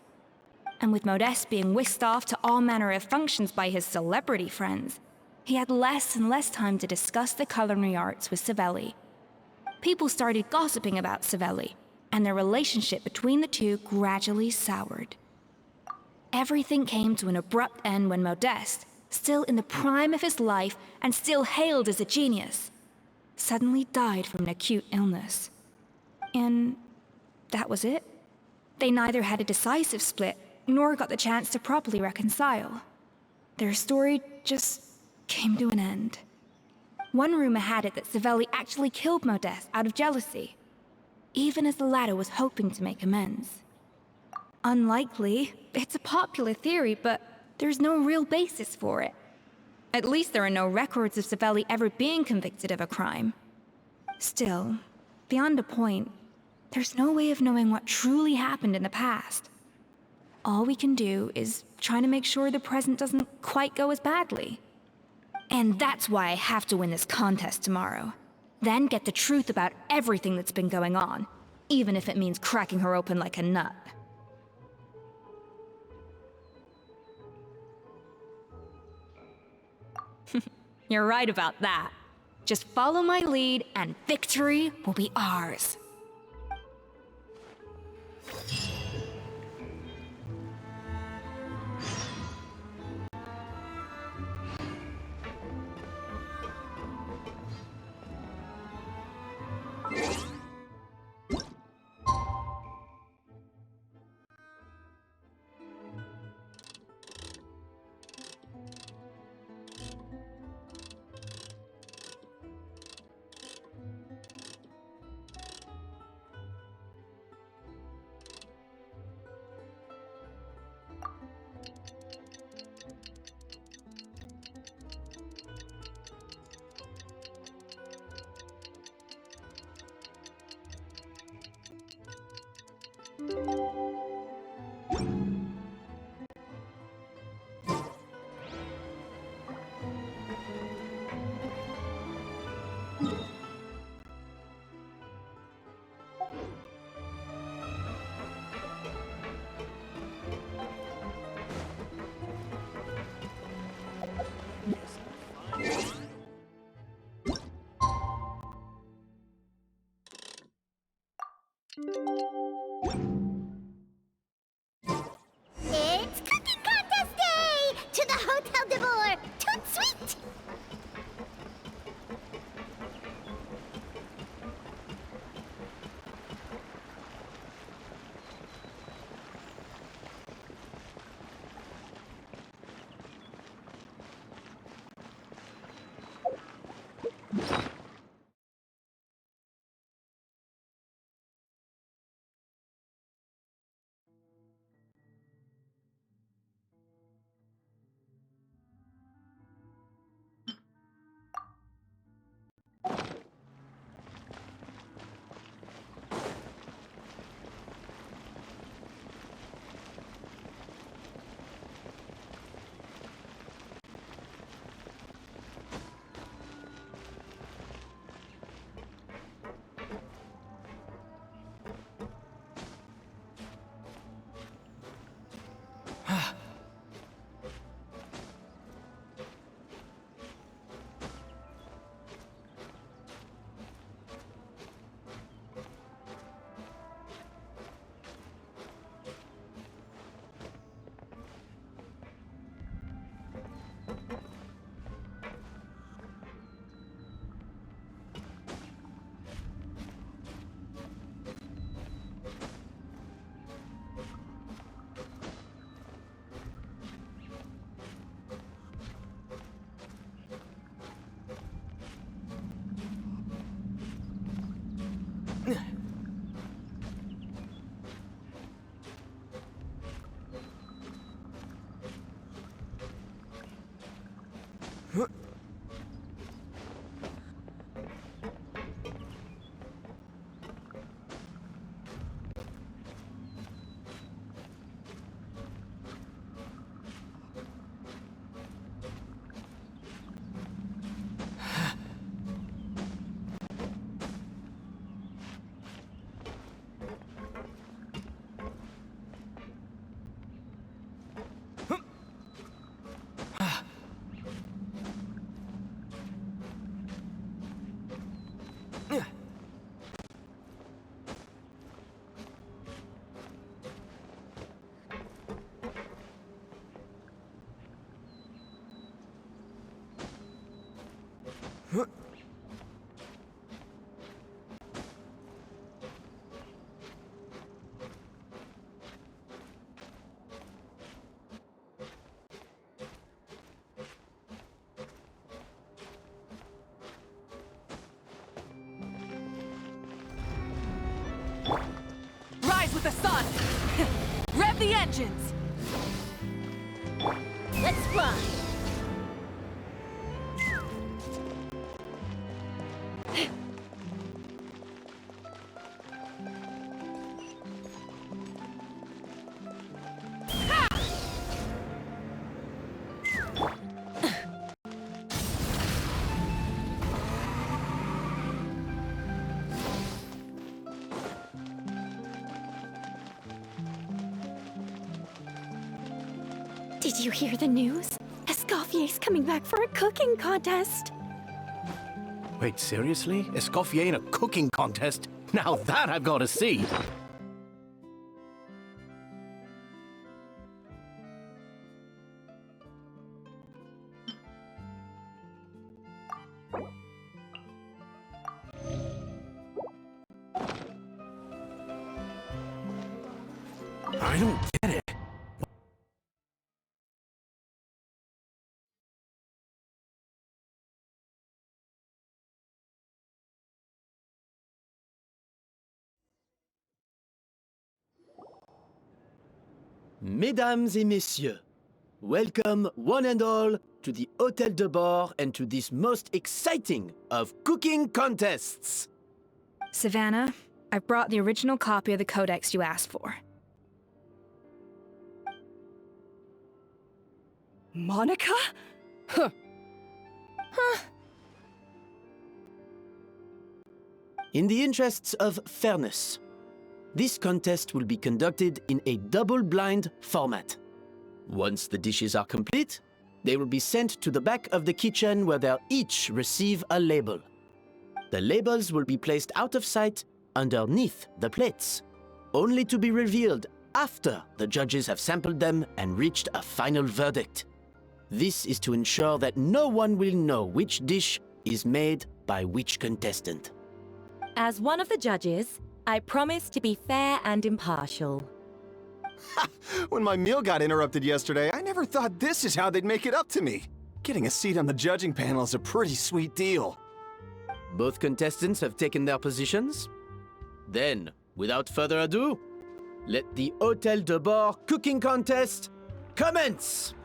And with Modeste being whisked off to all manner of functions by his celebrity friends, he had less and less time to discuss the culinary arts with Savelli. People started gossiping about Savelli, and their relationship between the two gradually soured. Everything came to an abrupt end when Modeste, still in the prime of his life and still hailed as a genius, suddenly died from an acute illness. And that was it. They neither had a decisive split, nor got the chance to properly reconcile. Their story just came to an end. One rumor had it that Savelli actually killed Modeste out of jealousy, even as the latter was hoping to make amends. Unlikely. It's a popular theory, but there's no real basis for it. At least there are no records of Savelli ever being convicted of a crime. Still, beyond a point, there's no way of knowing what truly happened in the past. All we can do is try to make sure the present doesn't quite go as badly. And that's why I have to win this contest tomorrow. Then get the truth about everything that's been going on, even if it means cracking her open like a nut. You're right about that. Just follow my lead and victory will be ours. Rise with the sun! Rev the engines! Let's fly! Did you hear the news? Escoffier's coming back for a cooking contest. Wait, seriously? Escoffier in a cooking contest? Now that I've got to see! I don't get it. Mesdames et messieurs, welcome one and all to the Hôtel de Bord and to this most exciting of cooking contests. Savannah, I brought the original copy of the codex you asked for. Monica? Huh. In the interests of fairness, this contest will be conducted in a double-blind format. Once the dishes are complete, they will be sent to the back of the kitchen where they'll each receive a label. The labels will be placed out of sight underneath the plates, only to be revealed after the judges have sampled them and reached a final verdict. This is to ensure that no one will know which dish is made by which contestant. As one of the judges, I promise to be fair and impartial. When my meal got interrupted yesterday, I never thought this is how they'd make it up to me. Getting a seat on the judging panel is a pretty sweet deal. Both contestants have taken their positions. Then, without further ado, let the Hôtel de Bord cooking contest commence!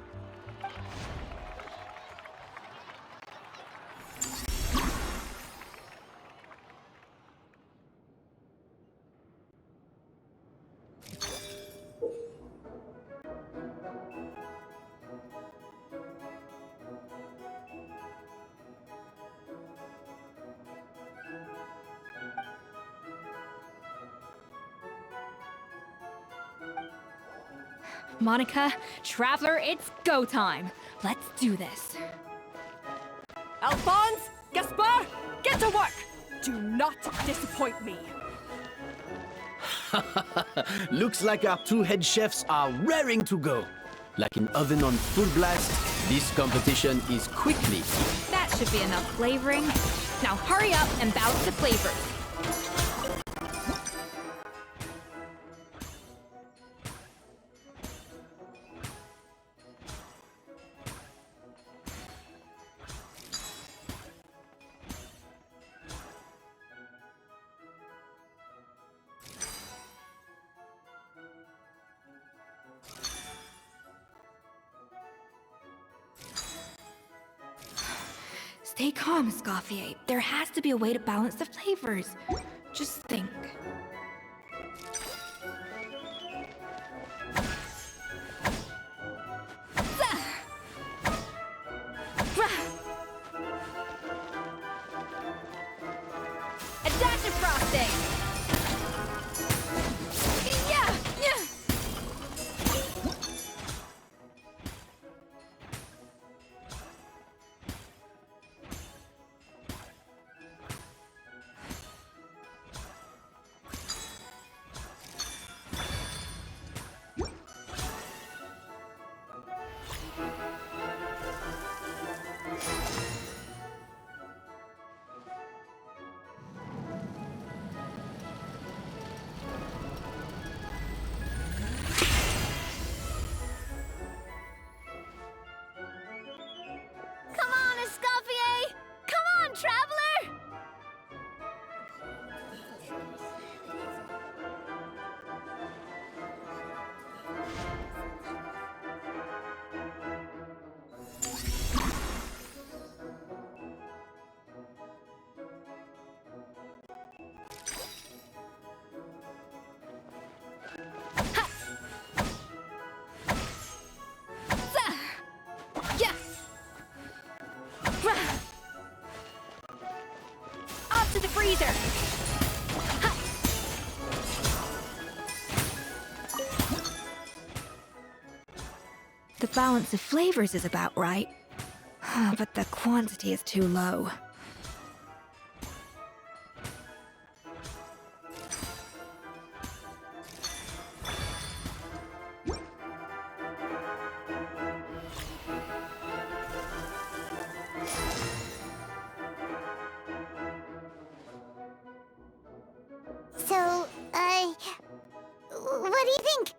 Monica, Traveler, it's go time. Let's do this. Alphonse! Gaspard! Get to work! Do not disappoint me. Looks like our two head chefs are raring to go. Like an oven on full blast, this competition is quickly. That should be enough flavoring. Now hurry up and balance the flavors. Stay calm, Escoffier. There has to be a way to balance the flavors. Just think. A dash of frosting! Yeah! Yeah! The balance of flavors is about right, but the quantity is too low. So, what do you think?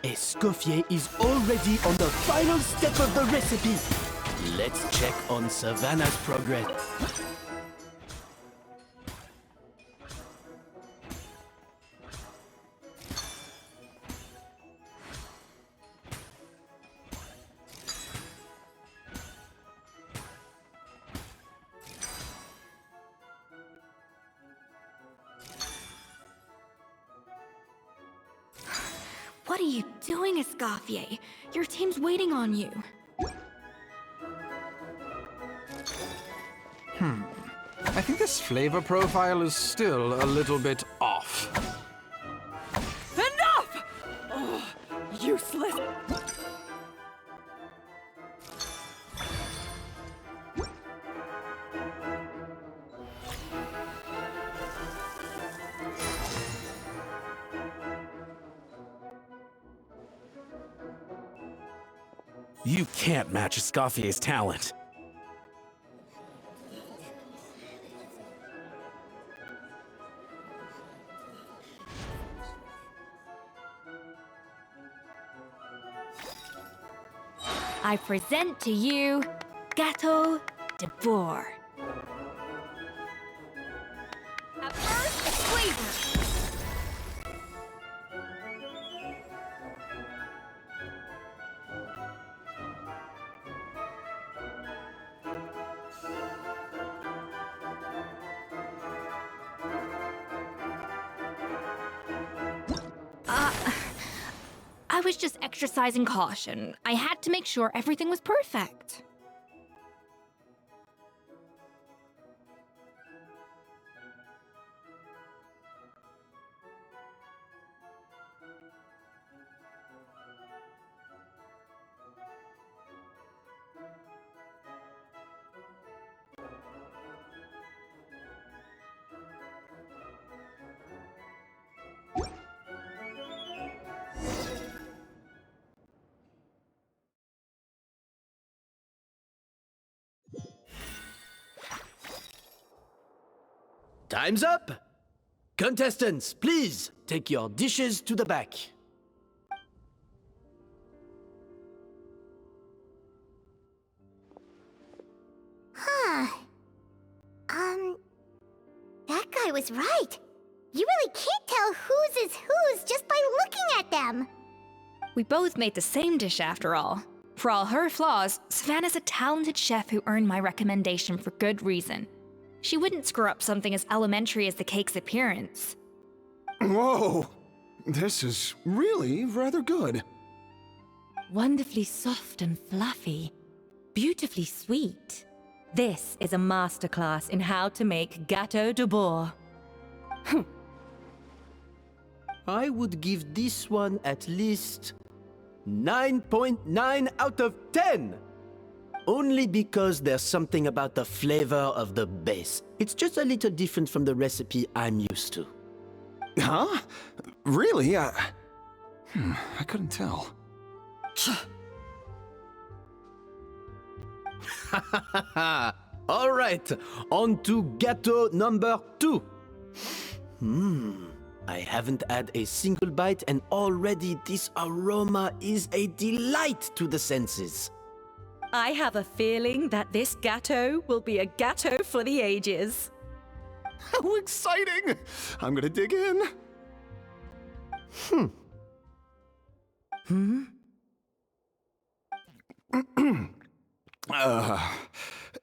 Escoffier is already on the final step of the recipe. Let's check on Savannah's progress. What are you doing, Escoffier? Your team's waiting on you. I think this flavor profile is still a little bit off. Enough! Oh, useless. You can't match Escoffier's talent. I present to you Gâteau de Bourg. At first, it's flavor. I was just exercising caution. I had to make sure everything was perfect. Time's up! Contestants, please take your dishes to the back. Huh. That guy was right. You really can't tell whose is whose just by looking at them. We both made the same dish after all. For all her flaws, Savannah's a talented chef who earned my recommendation for good reason. She wouldn't screw up something as elementary as the cake's appearance. Whoa! This is really rather good. Wonderfully soft and fluffy. Beautifully sweet. This is a masterclass in how to make Gâteau de Bourg. I would give this one at least 9.9 out of 10! Only because there's something about the flavor of the base. It's just a little different from the recipe I'm used to. Huh? Really? I couldn't tell. All right, on to gâteau number 2. I haven't had a single bite and already this aroma is a delight to the senses. I have a feeling that this gâteau will be a gâteau for the ages. How exciting! I'm gonna dig in.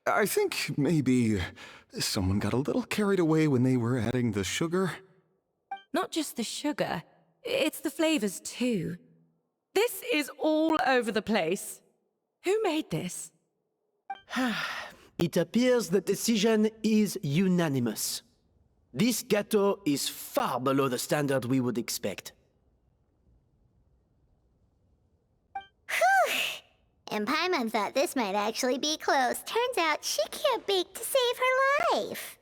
I think maybe someone got a little carried away when they were adding the sugar. Not just the sugar, it's the flavors too. This is all over the place. Who made this? It appears the decision is unanimous. This gâteau is far below the standard we would expect. Whew! And Paimon thought this might actually be close. Turns out she can't bake to save her life.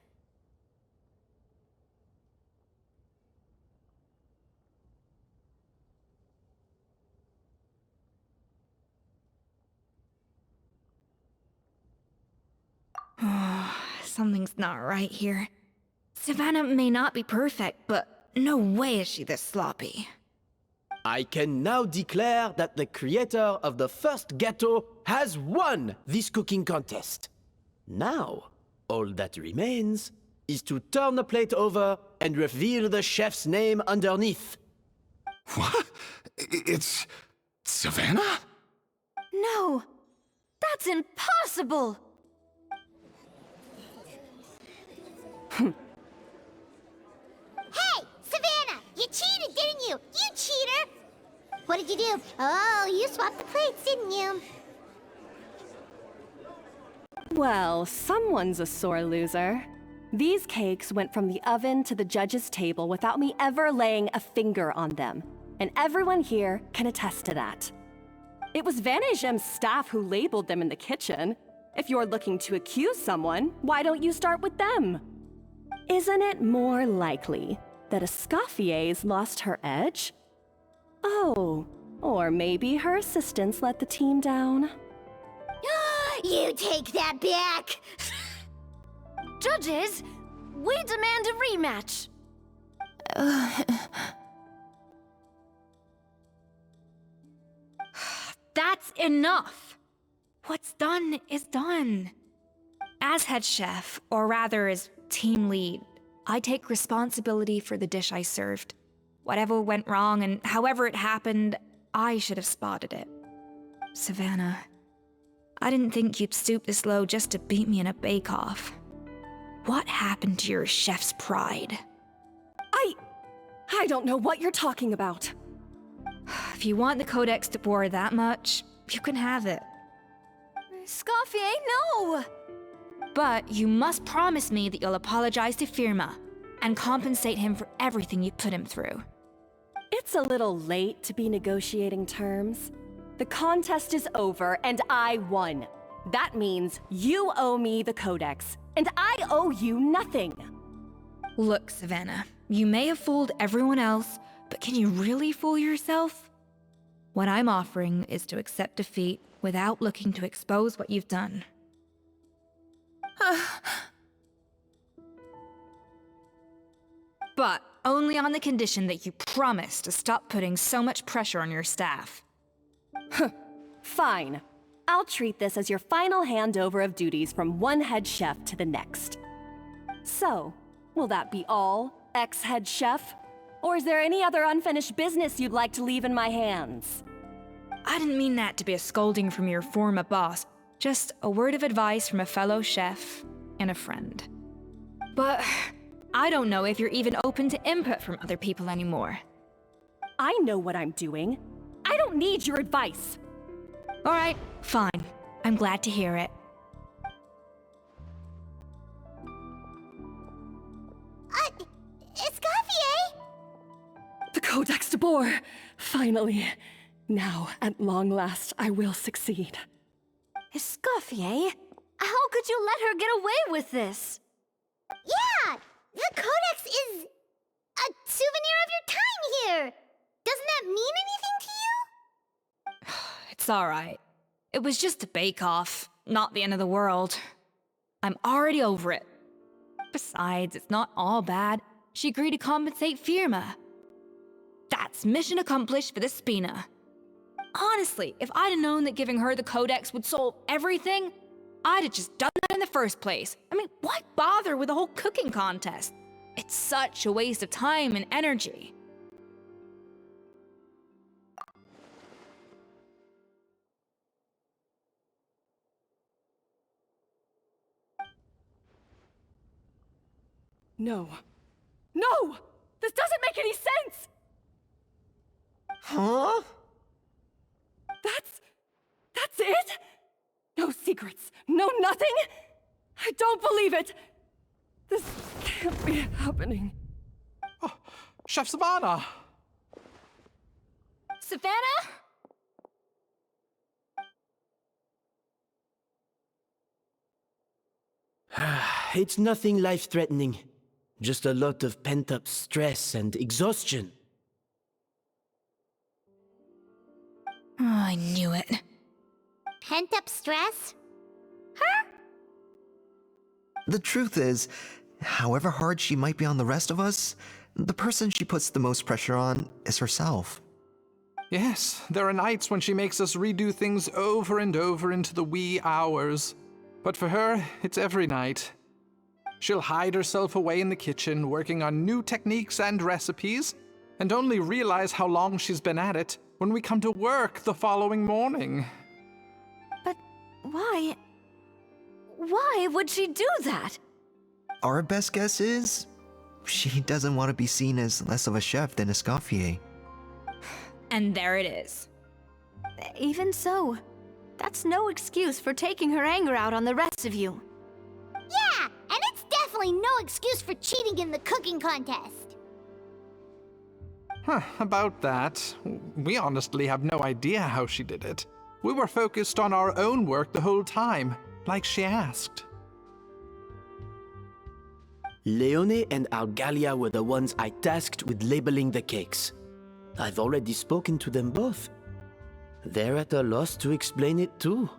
Something's not right here. Savannah may not be perfect, but no way is she this sloppy. I can now declare that the creator of the first gâteau has won this cooking contest. Now, all that remains is to turn the plate over and reveal the chef's name underneath. What? It's Savannah? No! That's impossible! Hey, Savannah! You cheated, didn't you? You cheater! What did you do? Oh, you swapped the plates, didn't you? Well, someone's a sore loser. These cakes went from the oven to the judge's table without me ever laying a finger on them. And everyone here can attest to that. It was Vanejem's staff who labeled them in the kitchen. If you're looking to accuse someone, why don't you start with them? Isn't it more likely that Escoffier's lost her edge? Oh, or maybe her assistants let the team down. You take that back! Judges, we demand a rematch! That's enough! What's done is done. As head chef, or rather as team lead, I take responsibility for the dish I served. Whatever went wrong and however it happened, I should have spotted it. Savannah, I didn't think you'd stoop this low just to beat me in a bake-off. What happened to your chef's pride? I don't know what you're talking about. If you want the Codex de Boer that much, you can have it. Escoffier, no! But you must promise me that you'll apologize to Firma and compensate him for everything you put him through. It's a little late to be negotiating terms. The contest is over and I won. That means you owe me the Codex, and I owe you nothing. Look, Savannah, you may have fooled everyone else, but can you really fool yourself? What I'm offering is to accept defeat without looking to expose what you've done. But only on the condition that you promise to stop putting so much pressure on your staff. Fine. I'll treat this as your final handover of duties from one head chef to the next. So, will that be all, ex-head chef? Or is there any other unfinished business you'd like to leave in my hands? I didn't mean that to be a scolding from your former boss, just a word of advice from a fellow chef and a friend. But I don't know if you're even open to input from other people anymore. I know what I'm doing. I don't need your advice. All right, fine. I'm glad to hear it. Escoffier! The Codex de Boer! Finally. Now, at long last, I will succeed. Escoffier? How could you let her get away with this? Yeah! The Codex is a souvenir of your time here! Doesn't that mean anything to you? It's all right. It was just a bake-off, not the end of the world. I'm already over it. Besides, it's not all bad. She agreed to compensate Firma. That's mission accomplished for the Spina. Honestly, if I'd have known that giving her the Codex would solve everything, I'd have just done that in the first place. I mean, why bother with the whole cooking contest? It's such a waste of time and energy. No. No! This doesn't make any sense! Huh? That's it? No secrets, no nothing? I don't believe it! This can't be happening. Oh, Chef Savannah! Savannah? It's nothing life-threatening. Just a lot of pent-up stress and exhaustion. Oh, I knew it. Pent-up stress? The truth is, however hard she might be on the rest of us, the person she puts the most pressure on is herself. Yes, there are nights when she makes us redo things over and over into the wee hours. But for her, it's every night. She'll hide herself away in the kitchen, working on new techniques and recipes, and only realize how long she's been at it when we come to work the following morning. But why? Why would she do that? Our best guess is, she doesn't want to be seen as less of a chef than Escoffier. And there it is. Even so, that's no excuse for taking her anger out on the rest of you. Yeah, and it's definitely no excuse for cheating in the cooking contest. About that, we honestly have no idea how she did it. We were focused on our own work the whole time, like she asked. Leone and Algalia were the ones I tasked with labeling the cakes. I've already spoken to them both. They're at a loss to explain it too.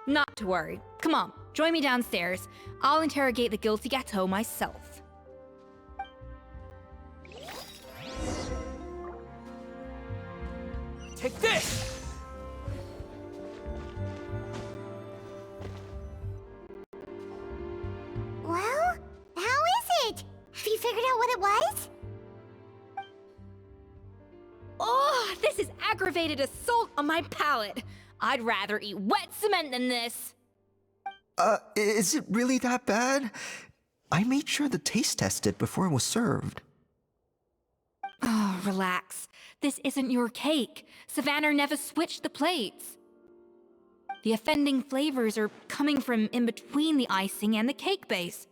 Not to worry. Come on, join me downstairs. I'll interrogate the guilty gâteau myself. Take this! Well, how is it? Have you figured out what it was? Oh, this is aggravated assault on my palate. I'd rather eat wet cement than this. Is it really that bad? I made sure to taste test it before it was served. Oh, relax. This isn't your cake. Savannah never switched the plates. The offending flavors are coming from in between the icing and the cake base,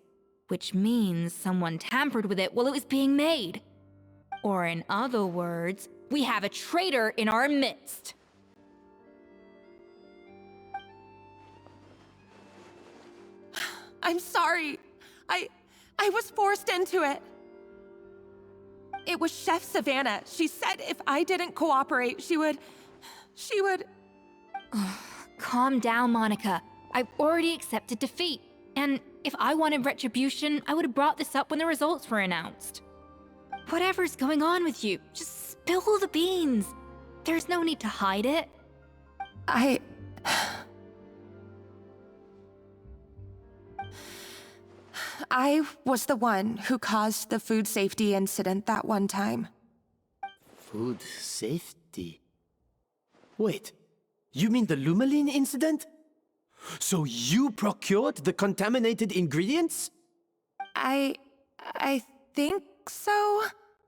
which means someone tampered with it while it was being made. Or in other words, we have a traitor in our midst. I'm sorry. I was forced into it. It was Chef Savannah. She said if I didn't cooperate, she would... Calm down, Monica. I've already accepted defeat. And if I wanted retribution, I would have brought this up when the results were announced. Whatever's going on with you, just spill the beans. There's no need to hide it. I was the one who caused the food safety incident that one time. Food safety? Wait, you mean the Lumaline incident? So you procured the contaminated ingredients? I think so.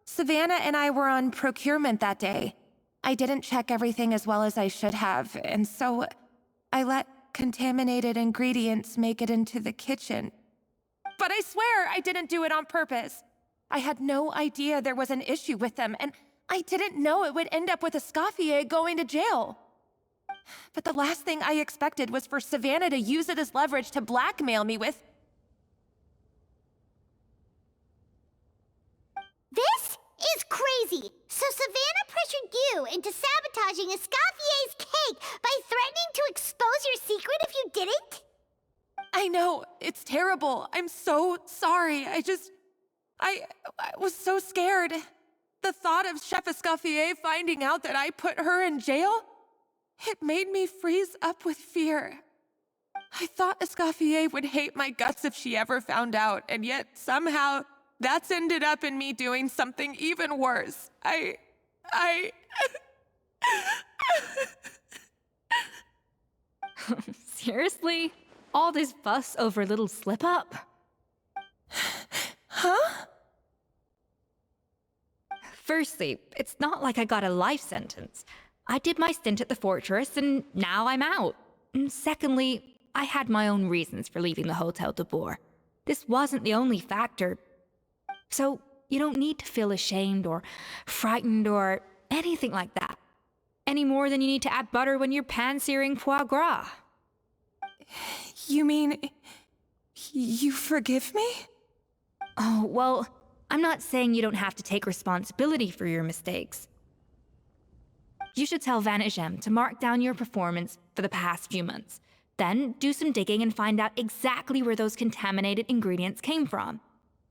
Savannah and I were on procurement that day. I didn't check everything as well as I should have, and so I let contaminated ingredients make it into the kitchen. But I swear I didn't do it on purpose. I had no idea there was an issue with them, and I didn't know it would end up with Escoffier going to jail. But the last thing I expected was for Savannah to use it as leverage to blackmail me with... This is crazy! So Savannah pressured you into sabotaging Escoffier's cake by threatening to expose your secret if you didn't? I know, it's terrible. I'm so sorry. I was so scared. The thought of Chef Escoffier finding out that I put her in jail, it made me freeze up with fear. I thought Escoffier would hate my guts if she ever found out, and yet somehow that's ended up in me doing something even worse. Seriously? All this fuss over a little slip-up? Firstly, it's not like I got a life sentence. I did my stint at the fortress, and now I'm out. And secondly, I had my own reasons for leaving the Hotel de Boer. This wasn't the only factor. So, you don't need to feel ashamed or frightened or anything like that. Any more than you need to add butter when you're pan-searing foie gras. You mean... you forgive me? Oh, well, I'm not saying you don't have to take responsibility for your mistakes. You should tell Vanagem to mark down your performance for the past few months. Then do some digging and find out exactly where those contaminated ingredients came from.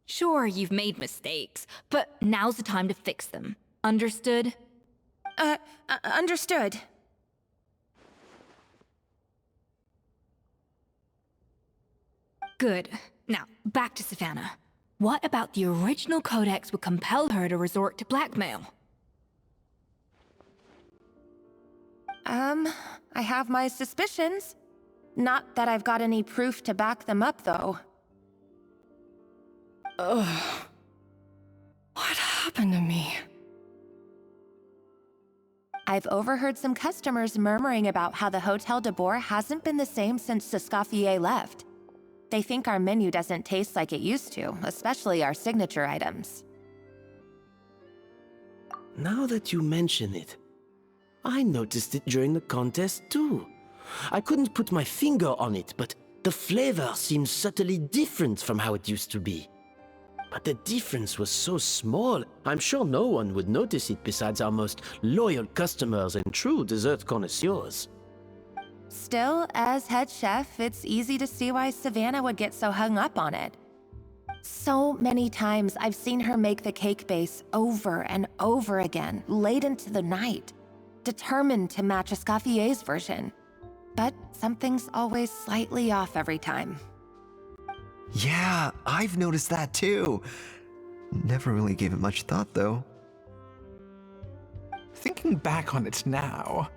Sure, you've made mistakes, but now's the time to fix them. Understood? Understood. Good. Now, back to Savannah. What about the original codex would compel her to resort to blackmail? I have my suspicions. Not that I've got any proof to back them up, though. Ugh. What happened to me? I've overheard some customers murmuring about how the Hotel de Boer hasn't been the same since Escoffier left. They think our menu doesn't taste like it used to, especially our signature items. Now that you mention it, I noticed it during the contest too. I couldn't put my finger on it, but the flavor seems subtly different from how it used to be. But the difference was so small, I'm sure no one would notice it besides our most loyal customers and true dessert connoisseurs. Still, as head chef, it's easy to see why Savannah would get so hung up on it. So many times I've seen her make the cake base over and over again, late into the night, determined to match Escoffier's version. But something's always slightly off every time. Yeah, I've noticed that too. Never really gave it much thought, though. Thinking back on it now,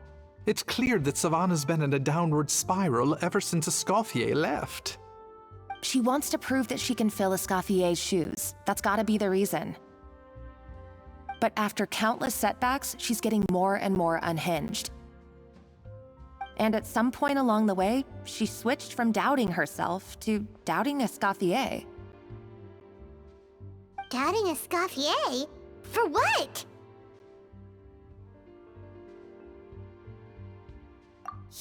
it's clear that Savannah's been in a downward spiral ever since Escoffier left. She wants to prove that she can fill Escoffier's shoes. That's gotta be the reason. But after countless setbacks, she's getting more and more unhinged. And at some point along the way, she switched from doubting herself to doubting Escoffier. Doubting Escoffier? For what?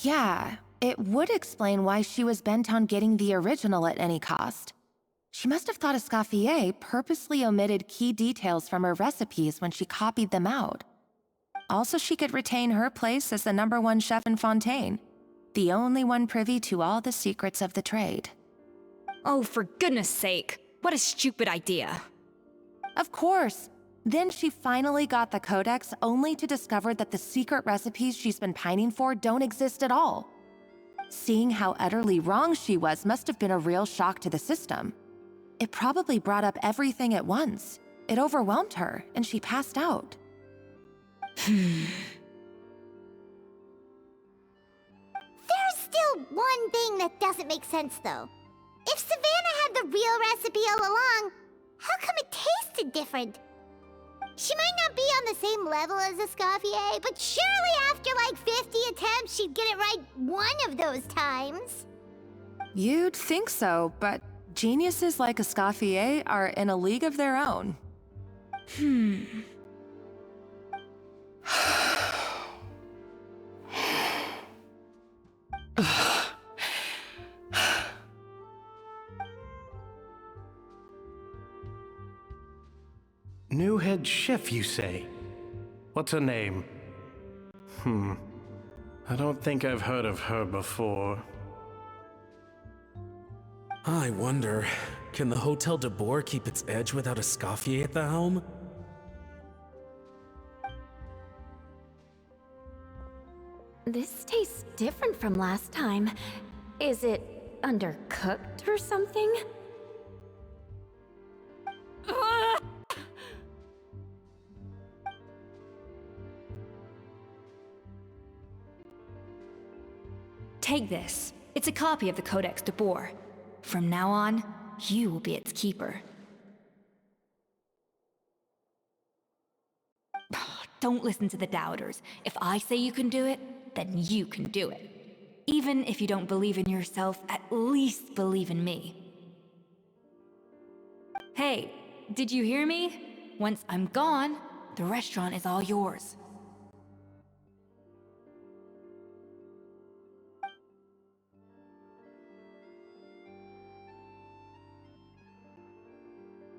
Yeah, it would explain why she was bent on getting the original at any cost. She must have thought Escoffier purposely omitted key details from her recipes when she copied them out. Also, she could retain her place as the #1 chef in Fontaine, the only one privy to all the secrets of the trade. Oh, for goodness sake, what a stupid idea. Of course. Then she finally got the codex only to discover that the secret recipes she's been pining for don't exist at all. Seeing how utterly wrong she was must have been a real shock to the system. It probably brought up everything at once. It overwhelmed her, and she passed out. There's still one thing that doesn't make sense, though. If Savannah had the real recipe all along, how come it tasted different? She might not be on the same level as Escoffier, but surely after like 50 attempts, she'd get it right one of those times. You'd think so, but geniuses like Escoffier are in a league of their own. New head chef, you say? What's her name? I don't think I've heard of her before. I wonder, can the Hotel de Boer keep its edge without Escoffier at the helm? This tastes different from last time. Is it undercooked or something? Take this. It's a copy of the Codex de Boer. From now on, you will be its keeper. Don't listen to the doubters. If I say you can do it, then you can do it. Even if you don't believe in yourself, at least believe in me. Hey, did you hear me? Once I'm gone, the restaurant is all yours.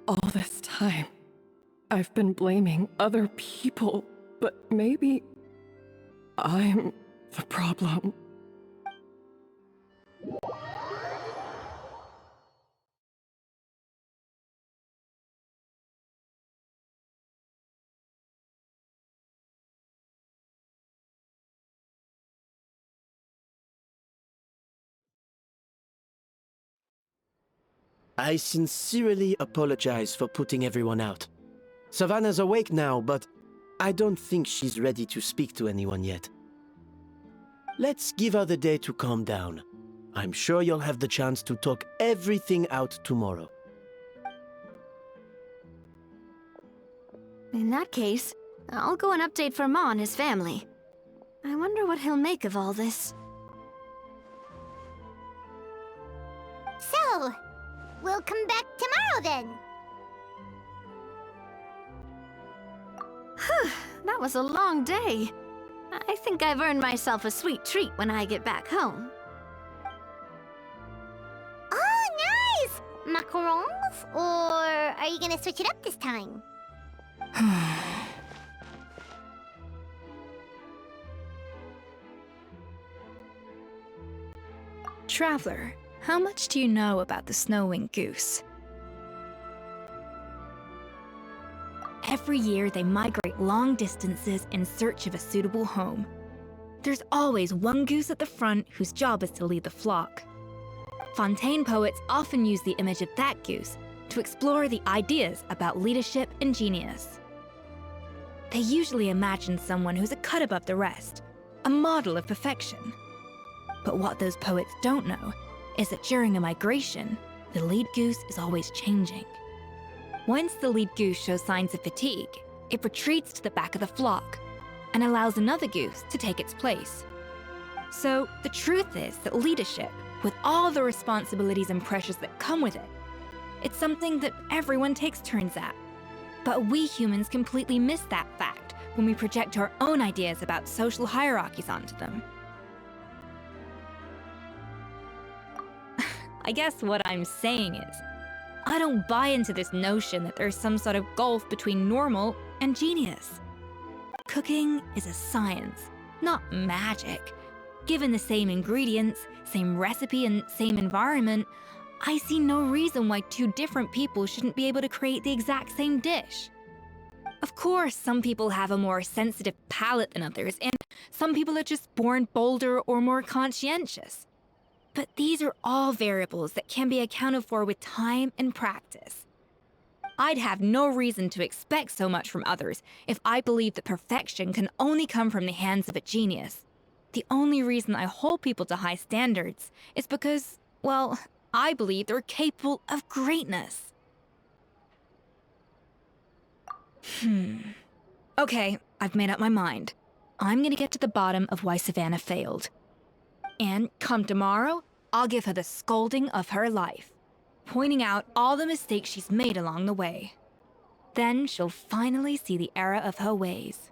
All this time, I've been blaming other people, but maybe I'm the problem. I sincerely apologize for putting everyone out. Savannah's awake now, but I don't think she's ready to speak to anyone yet. Let's give her the day to calm down. I'm sure you'll have the chance to talk everything out tomorrow. In that case, I'll go and update Verma and his family. I wonder what he'll make of all this. So, we'll come back tomorrow then. That was a long day. I think I've earned myself a sweet treat when I get back home. Oh, nice! Macarons? Or are you gonna switch it up this time? Traveler, how much do you know about the snow-winged goose? Every year, they migrate long distances in search of a suitable home. There's always one goose at the front whose job is to lead the flock. Fontaine poets often use the image of that goose to explore the ideas about leadership and genius. They usually imagine someone who's a cut above the rest, a model of perfection. But what those poets don't know is that during a migration, the lead goose is always changing. Once the lead goose shows signs of fatigue, it retreats to the back of the flock and allows another goose to take its place. So the truth is that leadership, with all the responsibilities and pressures that come with it, it's something that everyone takes turns at. But we humans completely miss that fact when we project our own ideas about social hierarchies onto them. I guess what I'm saying is, I don't buy into this notion that there's some sort of gulf between normal and genius. Cooking is a science, not magic. Given the same ingredients, same recipe, and same environment, I see no reason why two different people shouldn't be able to create the exact same dish. Of course, some people have a more sensitive palate than others, and some people are just born bolder or more conscientious. But these are all variables that can be accounted for with time and practice. I'd have no reason to expect so much from others if I believed that perfection can only come from the hands of a genius. The only reason I hold people to high standards is because, well, I believe they're capable of greatness. Okay, I've made up my mind. I'm gonna get to the bottom of why Savannah failed. And come tomorrow, I'll give her the scolding of her life, pointing out all the mistakes she's made along the way. Then she'll finally see the error of her ways.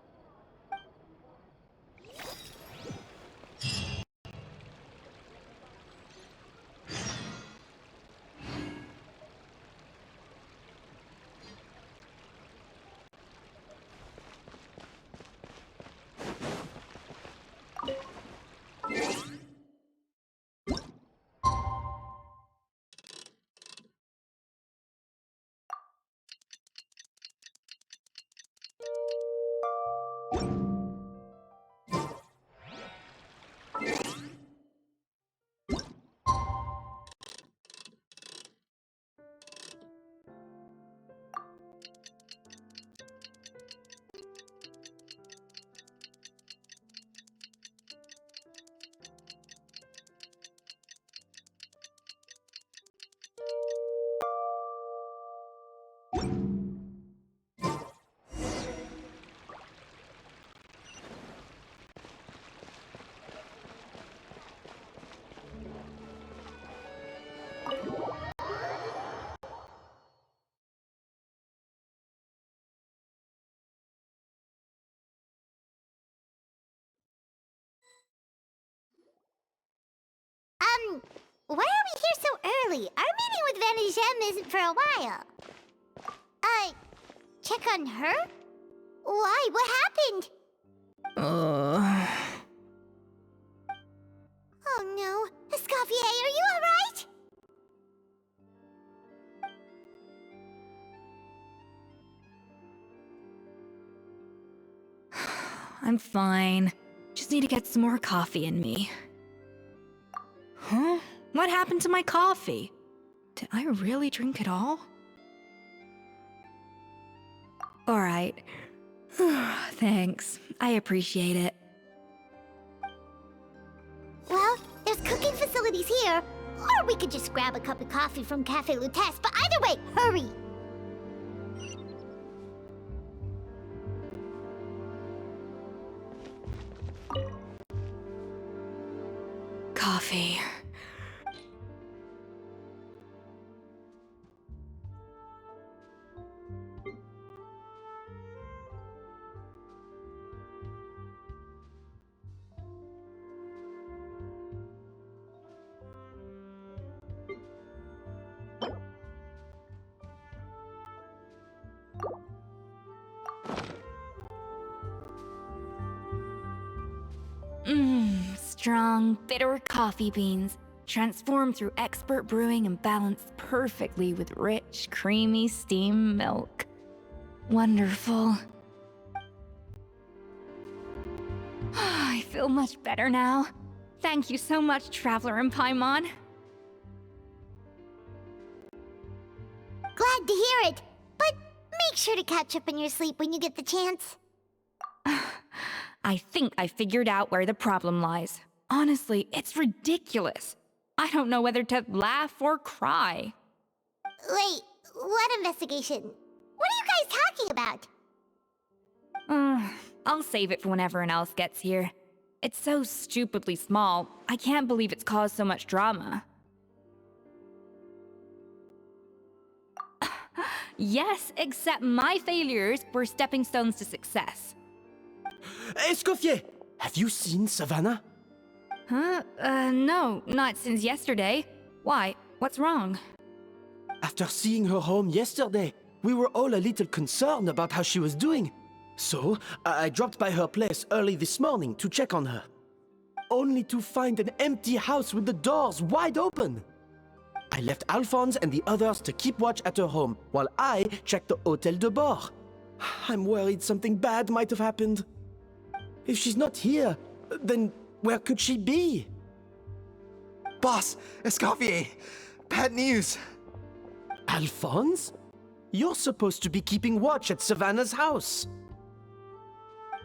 Why are we here so early? Our meeting with Vanigem isn't for a while. Check on her? Why? What happened? Oh no. Escoffier, are you alright? I'm fine. Just need to get some more coffee in me. Huh? What happened to my coffee? Did I really drink it all? Alright. Thanks. I appreciate it. Well, there's cooking facilities here. Or we could just grab a cup of coffee from Cafe Lutece, but either way, hurry! Coffee. Strong, bitter coffee beans, transformed through expert brewing and balanced perfectly with rich, creamy steam milk. Wonderful. I feel much better now. Thank you so much, Traveler in Paimon. Glad to hear it, but make sure to catch up in your sleep when you get the chance. I think I figured out where the problem lies. Honestly, it's ridiculous. I don't know whether to laugh or cry. Wait, what investigation? What are you guys talking about? I'll save it for when everyone else gets here. It's so stupidly small, I can't believe it's caused so much drama. Yes, except my failures were stepping stones to success. Escoffier, have you seen Savannah? Huh? No, not since yesterday. Why? What's wrong? After seeing her home yesterday, we were all a little concerned about how she was doing. So, I dropped by her place early this morning to check on her. Only to find an empty house with the doors wide open. I left Alphonse and the others to keep watch at her home, while I checked the Hotel de Bord. I'm worried something bad might have happened. If she's not here, then where could she be? Boss, Escoffier, bad news. Alphonse? You're supposed to be keeping watch at Savannah's house.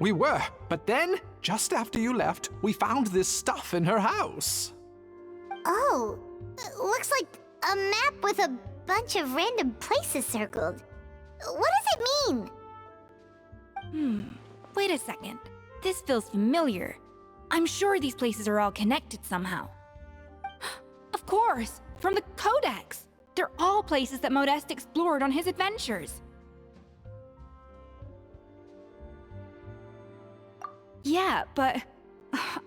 We were, but then, just after you left, we found this stuff in her house. Oh, looks like a map with a bunch of random places circled. What does it mean? Wait a second. This feels familiar. I'm sure these places are all connected somehow. Of course, from the Codex. They're all places that Modeste explored on his adventures. Yeah, but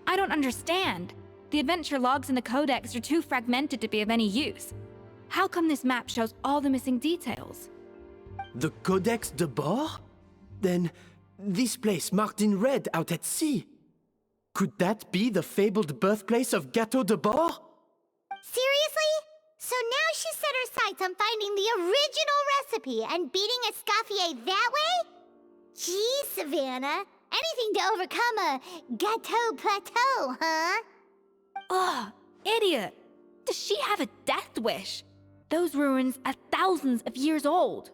I don't understand. The adventure logs in the Codex are too fragmented to be of any use. How come this map shows all the missing details? The Codex de Bord? Then, this place marked in red out at sea. Could that be the fabled birthplace of Gâteau de Bord? Seriously? So now she set her sights on finding the original recipe and beating Escoffier that way? Gee, Savannah. Anything to overcome a Gâteau plateau, huh? Ugh, idiot! Does she have a death wish? Those ruins are thousands of years old.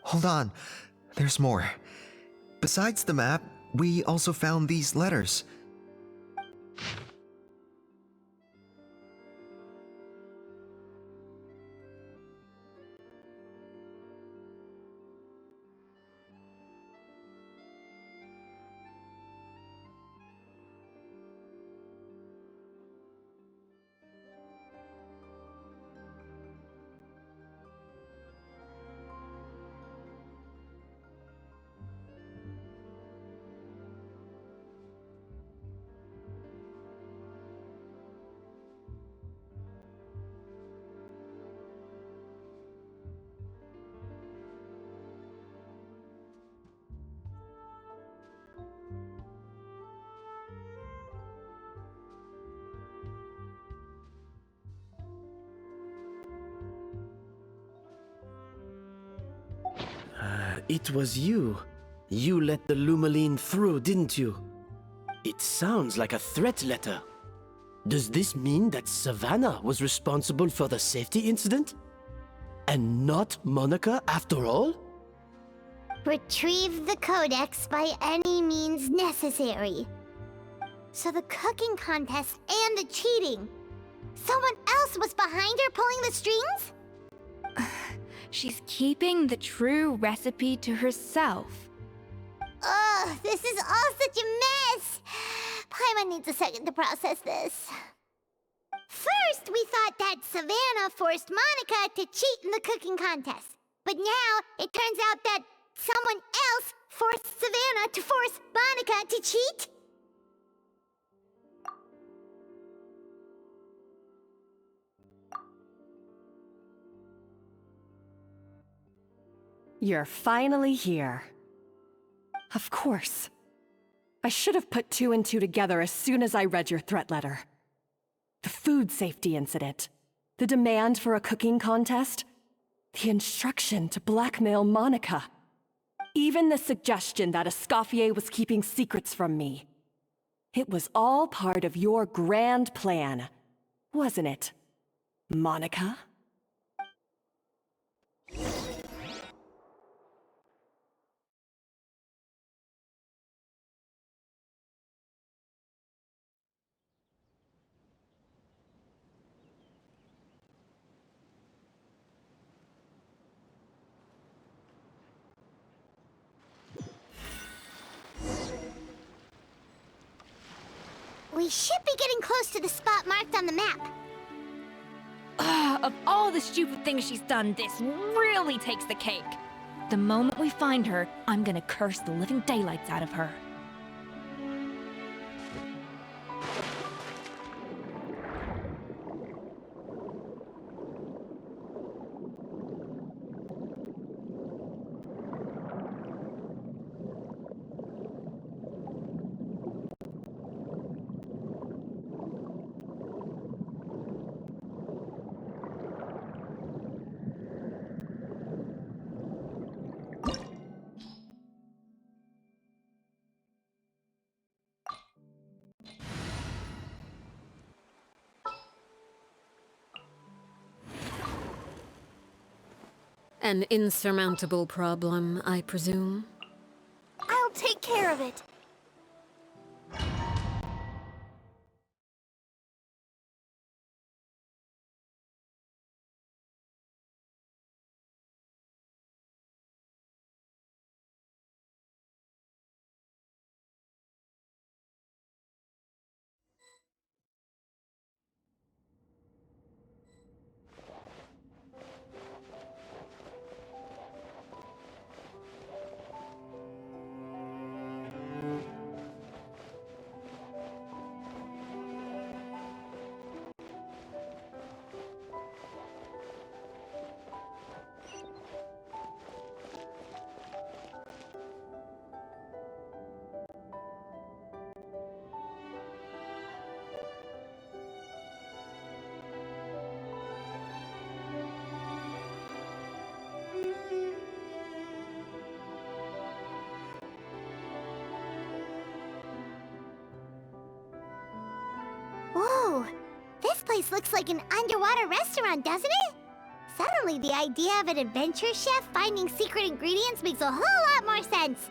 Hold on, there's more. Besides the map, we also found these letters. It was you. You let the Lumaline through, didn't you? It sounds like a threat letter. Does this mean that Savannah was responsible for the safety incident? And not Monica after all? Retrieve the codex by any means necessary. So the cooking contest and the cheating. Someone else was behind her pulling the strings? She's keeping the true recipe to herself. Ugh, this is all such a mess. Paimon needs a second to process this. First, we thought that Savannah forced Monica to cheat in the cooking contest. But now, it turns out that someone else forced Savannah to force Monica to cheat? You're finally here. Of course. I should have put two and two together as soon as I read your threat letter. The food safety incident, the demand for a cooking contest, the instruction to blackmail Monica. Even the suggestion that Escoffier was keeping secrets from me. It was all part of your grand plan, wasn't it, Monica? We should be getting close to the spot marked on the map. Of all the stupid things she's done, this really takes the cake. The moment we find her, I'm gonna curse the living daylights out of her. An insurmountable problem, I presume? I'll take care of it. Whoa! This place looks like an underwater restaurant, doesn't it? Suddenly, the idea of an adventure chef finding secret ingredients makes a whole lot more sense.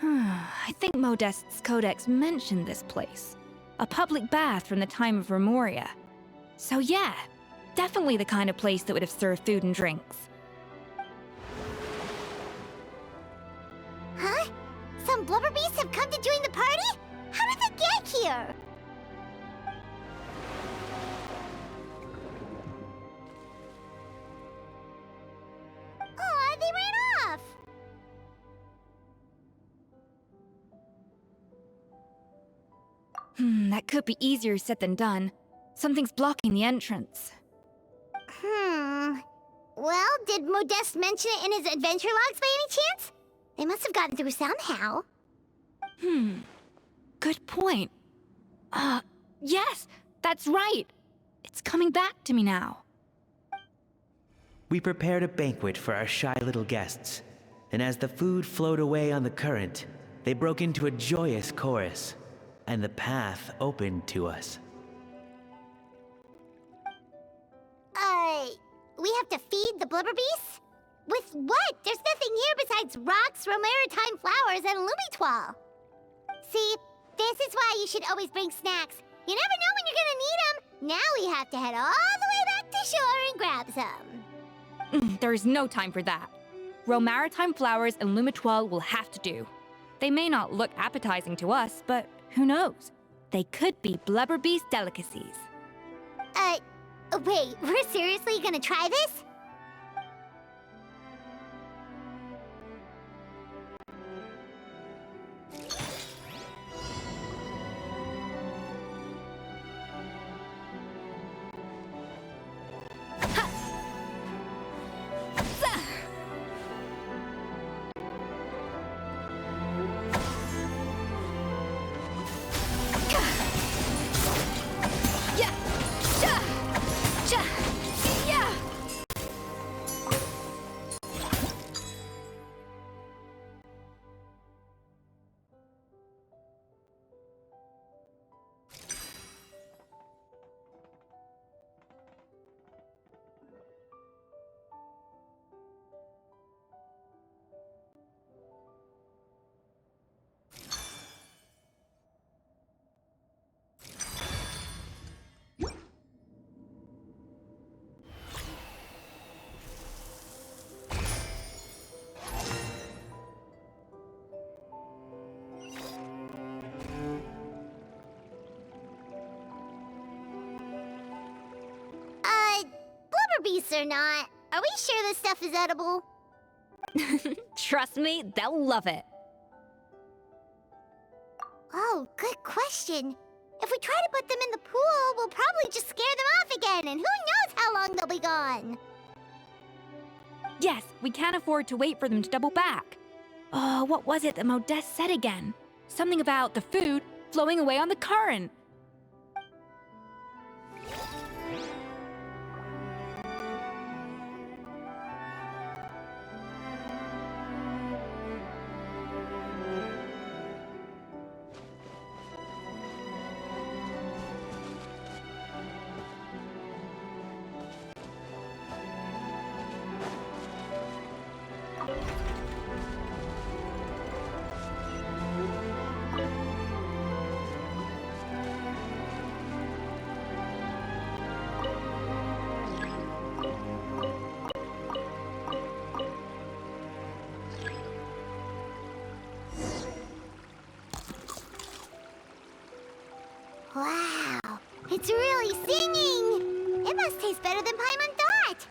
I think Modest's codex mentioned this place. A public bath from the time of Remoria. So yeah, definitely the kind of place that would have served food and drinks. Huh? Some blubber beasts have come to join the party? How did they get here? Aw, they ran off! That could be easier said than done. Something's blocking the entrance. Well, did Modeste mention it in his adventure logs by any chance? They must have gotten through somehow. Good point. Yes, that's right. It's coming back to me now. We prepared a banquet for our shy little guests. and as the food flowed away on the current, they broke into a joyous chorus, and the path opened to us. We have to feed the blubber beasts? With what? There's nothing here besides rocks, romaritime flowers, and lumitoile. See, this is why you should always bring snacks. You never know when you're gonna need them. Now we have to head all the way back to shore and grab some. There's no time for that. Romaritime flowers and lumitoile will have to do. They may not look appetizing to us, but who knows? They could be blubber beast delicacies. Wait, we're seriously gonna try this? Blubber beasts or not, are we sure this stuff is edible? Trust me, they'll love it. Oh, good question. If we try to put them in the pool, we'll probably just scare them off again, and who knows how long they'll be gone. Yes, we can't afford to wait for them to double back. Oh, what was it that Modeste said again? Something about the food flowing away on the current. Wow, it's really singing! It must taste better than Paimon thought!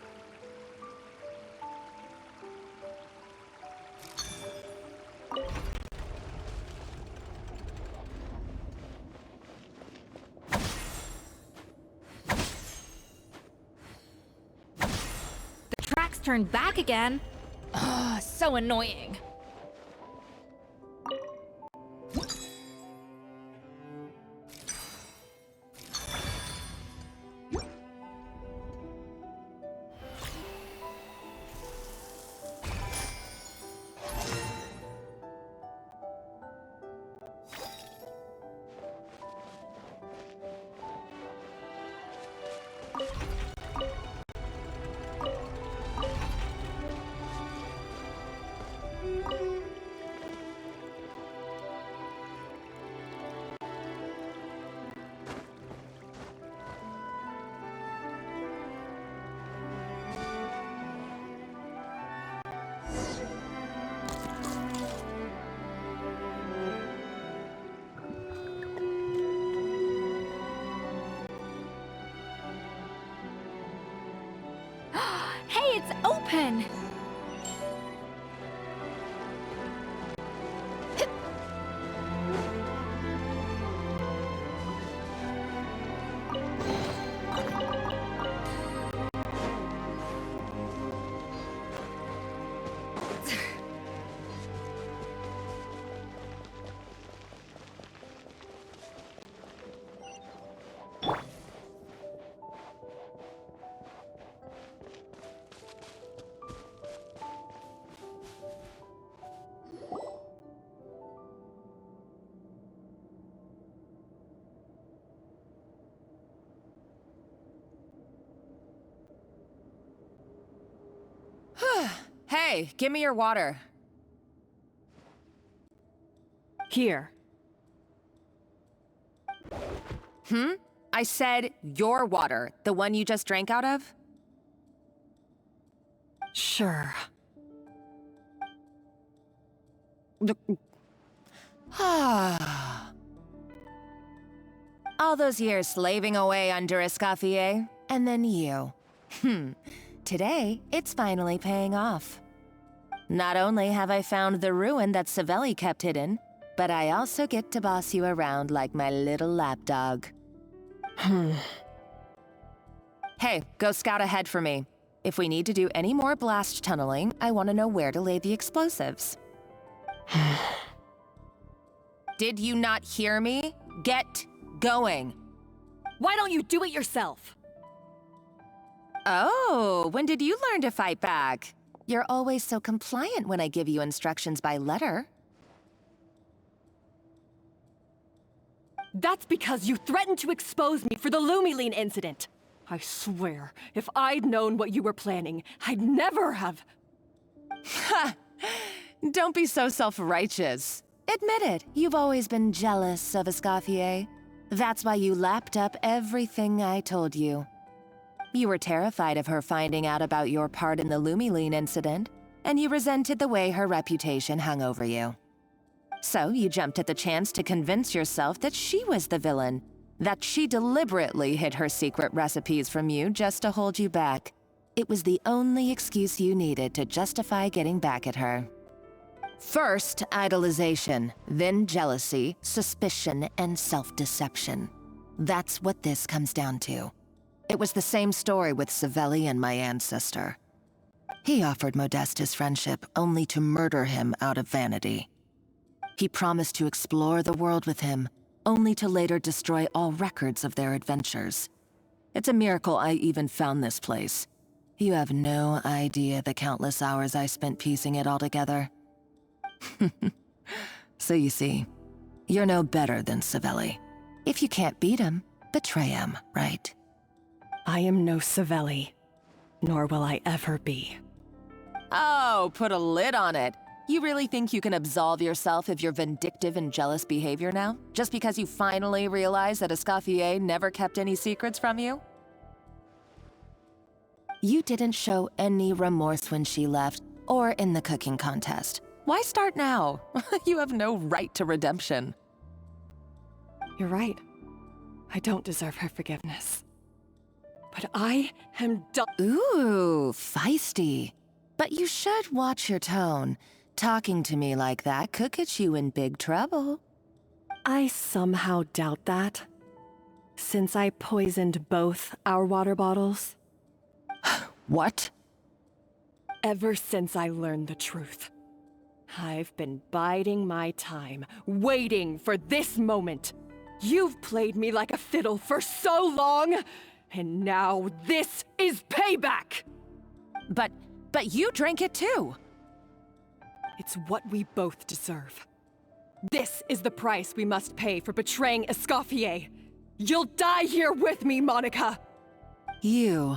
The tracks turned back again. Ugh, so annoying. Hey, it's open! Hey, give me your water. Here. I said your water, the one you just drank out of? Sure. All those years slaving away under Escoffier, and then you. Today, it's finally paying off. Not only have I found the ruin that Savelli kept hidden, but I also get to boss you around like my little lapdog. Hey, go scout ahead for me. If we need to do any more blast tunneling, I want to know where to lay the explosives. Did you not hear me? Get going. Why don't you do it yourself? Oh, when did you learn to fight back? You're always so compliant when I give you instructions by letter. That's because you threatened to expose me for the Lumiline incident. I swear, if I'd known what you were planning, I'd never have... Ha! Don't be so self-righteous. Admit it, you've always been jealous of Escoffier. That's why you lapped up everything I told you. You were terrified of her finding out about your part in the Lumiline incident, and you resented the way her reputation hung over you. So you jumped at the chance to convince yourself that she was the villain, that she deliberately hid her secret recipes from you just to hold you back. It was the only excuse you needed to justify getting back at her. First, idolization, then jealousy, suspicion, and self-deception. That's what this comes down to. It was the same story with Savelli and my ancestor. He offered Modeste his friendship only to murder him out of vanity. He promised to explore the world with him, only to later destroy all records of their adventures. It's a miracle I even found this place. You have no idea the countless hours I spent piecing it all together. So you see, you're no better than Savelli. If you can't beat him, betray him, right? I am no Savelli, nor will I ever be. Oh, put a lid on it. You really think you can absolve yourself of your vindictive and jealous behavior now? Just because you finally realize that Escoffier never kept any secrets from you? You didn't show any remorse when she left, or in the cooking contest. Why start now? You have no right to redemption. You're right. I don't deserve her forgiveness. But I am done. Ooh, feisty. But you should watch your tone. Talking to me like that could get you in big trouble. I somehow doubt that, since I poisoned both our water bottles. What? Ever since I learned the truth, I've been biding my time, waiting for this moment. You've played me like a fiddle for so long, and now this is payback! But you drank it too! It's what we both deserve. This is the price we must pay for betraying Escoffier. You'll die here with me, Monica! You.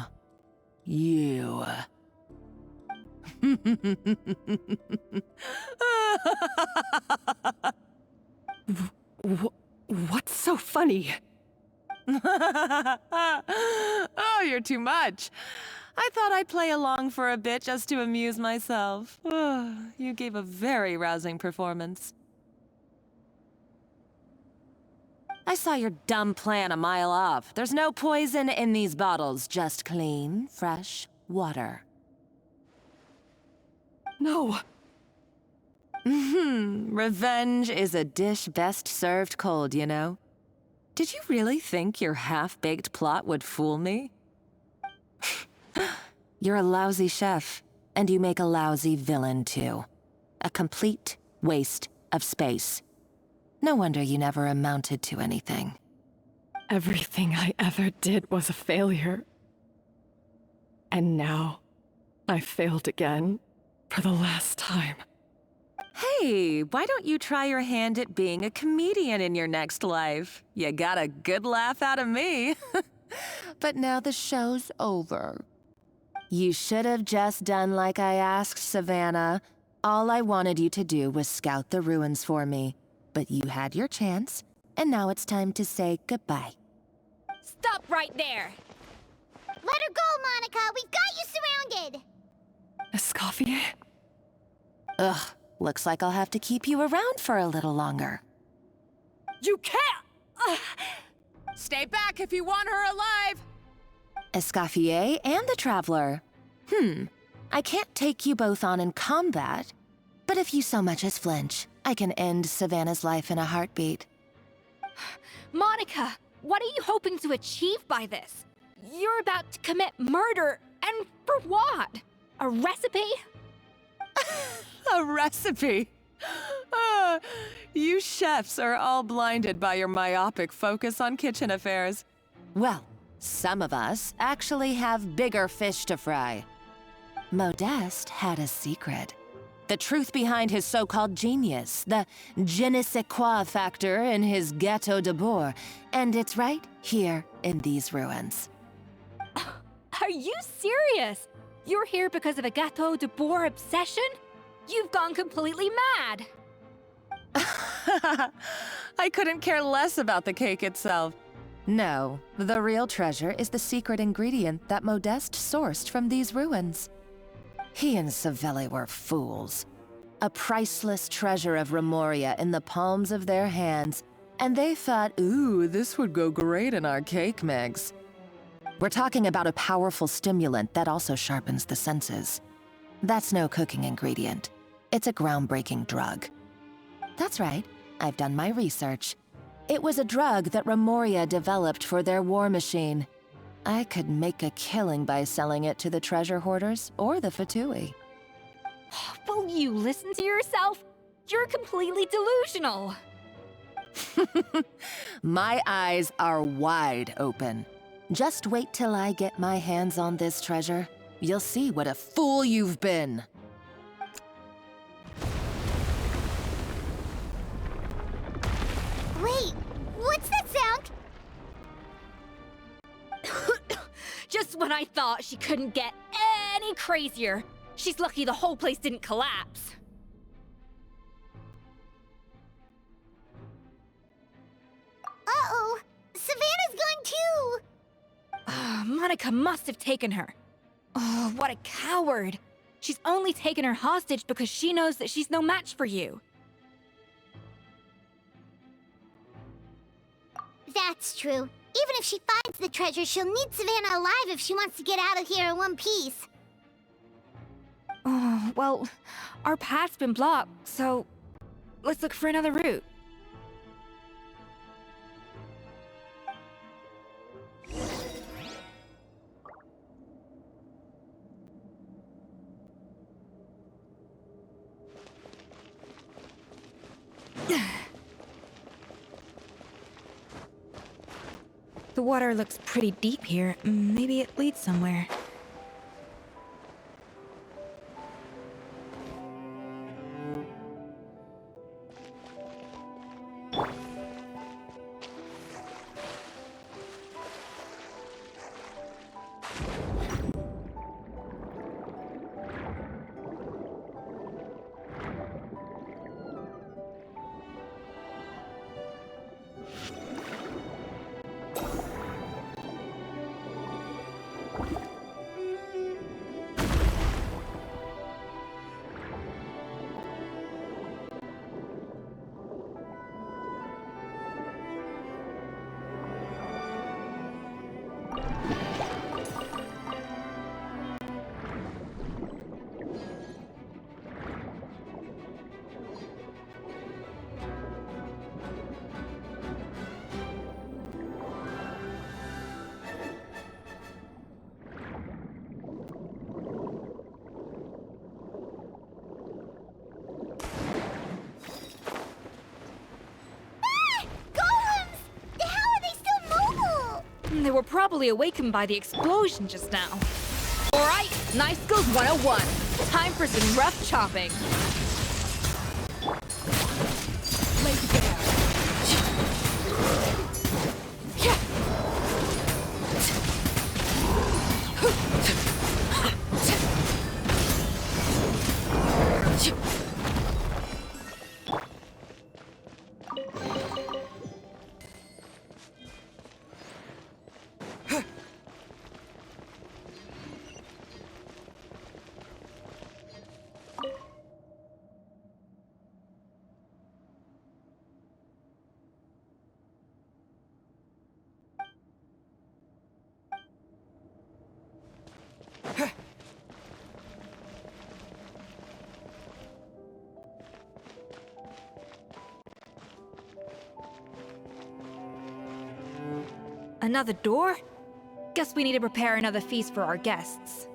What's so funny? Oh, you're too much. I thought I'd play along for a bit just to amuse myself. You gave a very rousing performance. I saw your dumb plan a mile off. There's no poison in these bottles, just clean, fresh water. No. Revenge is a dish best served cold, you know? Did you really think your half-baked plot would fool me? You're a lousy chef, and you make a lousy villain, too. A complete waste of space. No wonder you never amounted to anything. Everything I ever did was a failure. And now, I failed again, for the last time. Hey, why don't you try your hand at being a comedian in your next life? You got a good laugh out of me. But now the show's over. You should have just done like I asked, Savannah. All I wanted you to do was scout the ruins for me. But you had your chance, and now it's time to say goodbye. Stop right there! Let her go, Monica! We've got you surrounded! Escoffier? Ugh, looks like I'll have to keep you around for a little longer. You can't! Stay back if you want her alive! Escoffier and the Traveler. I can't take you both on in combat, but if you so much as flinch, I can end Savannah's life in a heartbeat. Monica, what are you hoping to achieve by this? You're about to commit murder, and for what? A recipe? A recipe? You chefs are all blinded by your myopic focus on kitchen affairs. Well, some of us actually have bigger fish to fry. Modeste had a secret. The truth behind his so-called genius, the je ne sais quoi factor in his Gâteau de Bourg, and it's right here in these ruins. Are you serious? You're here because of a Gâteau de Bourg obsession? You've gone completely mad! I couldn't care less about the cake itself. No, the real treasure is the secret ingredient that Modeste sourced from these ruins. He and Savelli were fools. A priceless treasure of Remoria in the palms of their hands, and they thought, ooh, this would go great in our cake mix. We're talking about a powerful stimulant that also sharpens the senses. That's no cooking ingredient. It's a groundbreaking drug. That's right, I've done my research. It was a drug that Remoria developed for their war machine. I could make a killing by selling it to the treasure hoarders or the Fatui. Will you listen to yourself? You're completely delusional. My eyes are wide open. Just wait till I get my hands on this treasure. You'll see what a fool you've been. Wait, what's that sound? Just when I thought she couldn't get any crazier. She's lucky the whole place didn't collapse. Uh-oh, Savannah's gone too! Monica must have taken her. Oh, what a coward. She's only taken her hostage because she knows that she's no match for you. That's true. Even if she finds the treasure, she'll need Savannah alive if she wants to get out of here in one piece. Oh, well, our path's been blocked, so let's look for another route. The water looks pretty deep here. Maybe it leads somewhere. They were probably awakened by the explosion just now. Alright, Knife Skills 101. Time for some rough chopping. Another door? Guess we need to prepare another feast for our guests.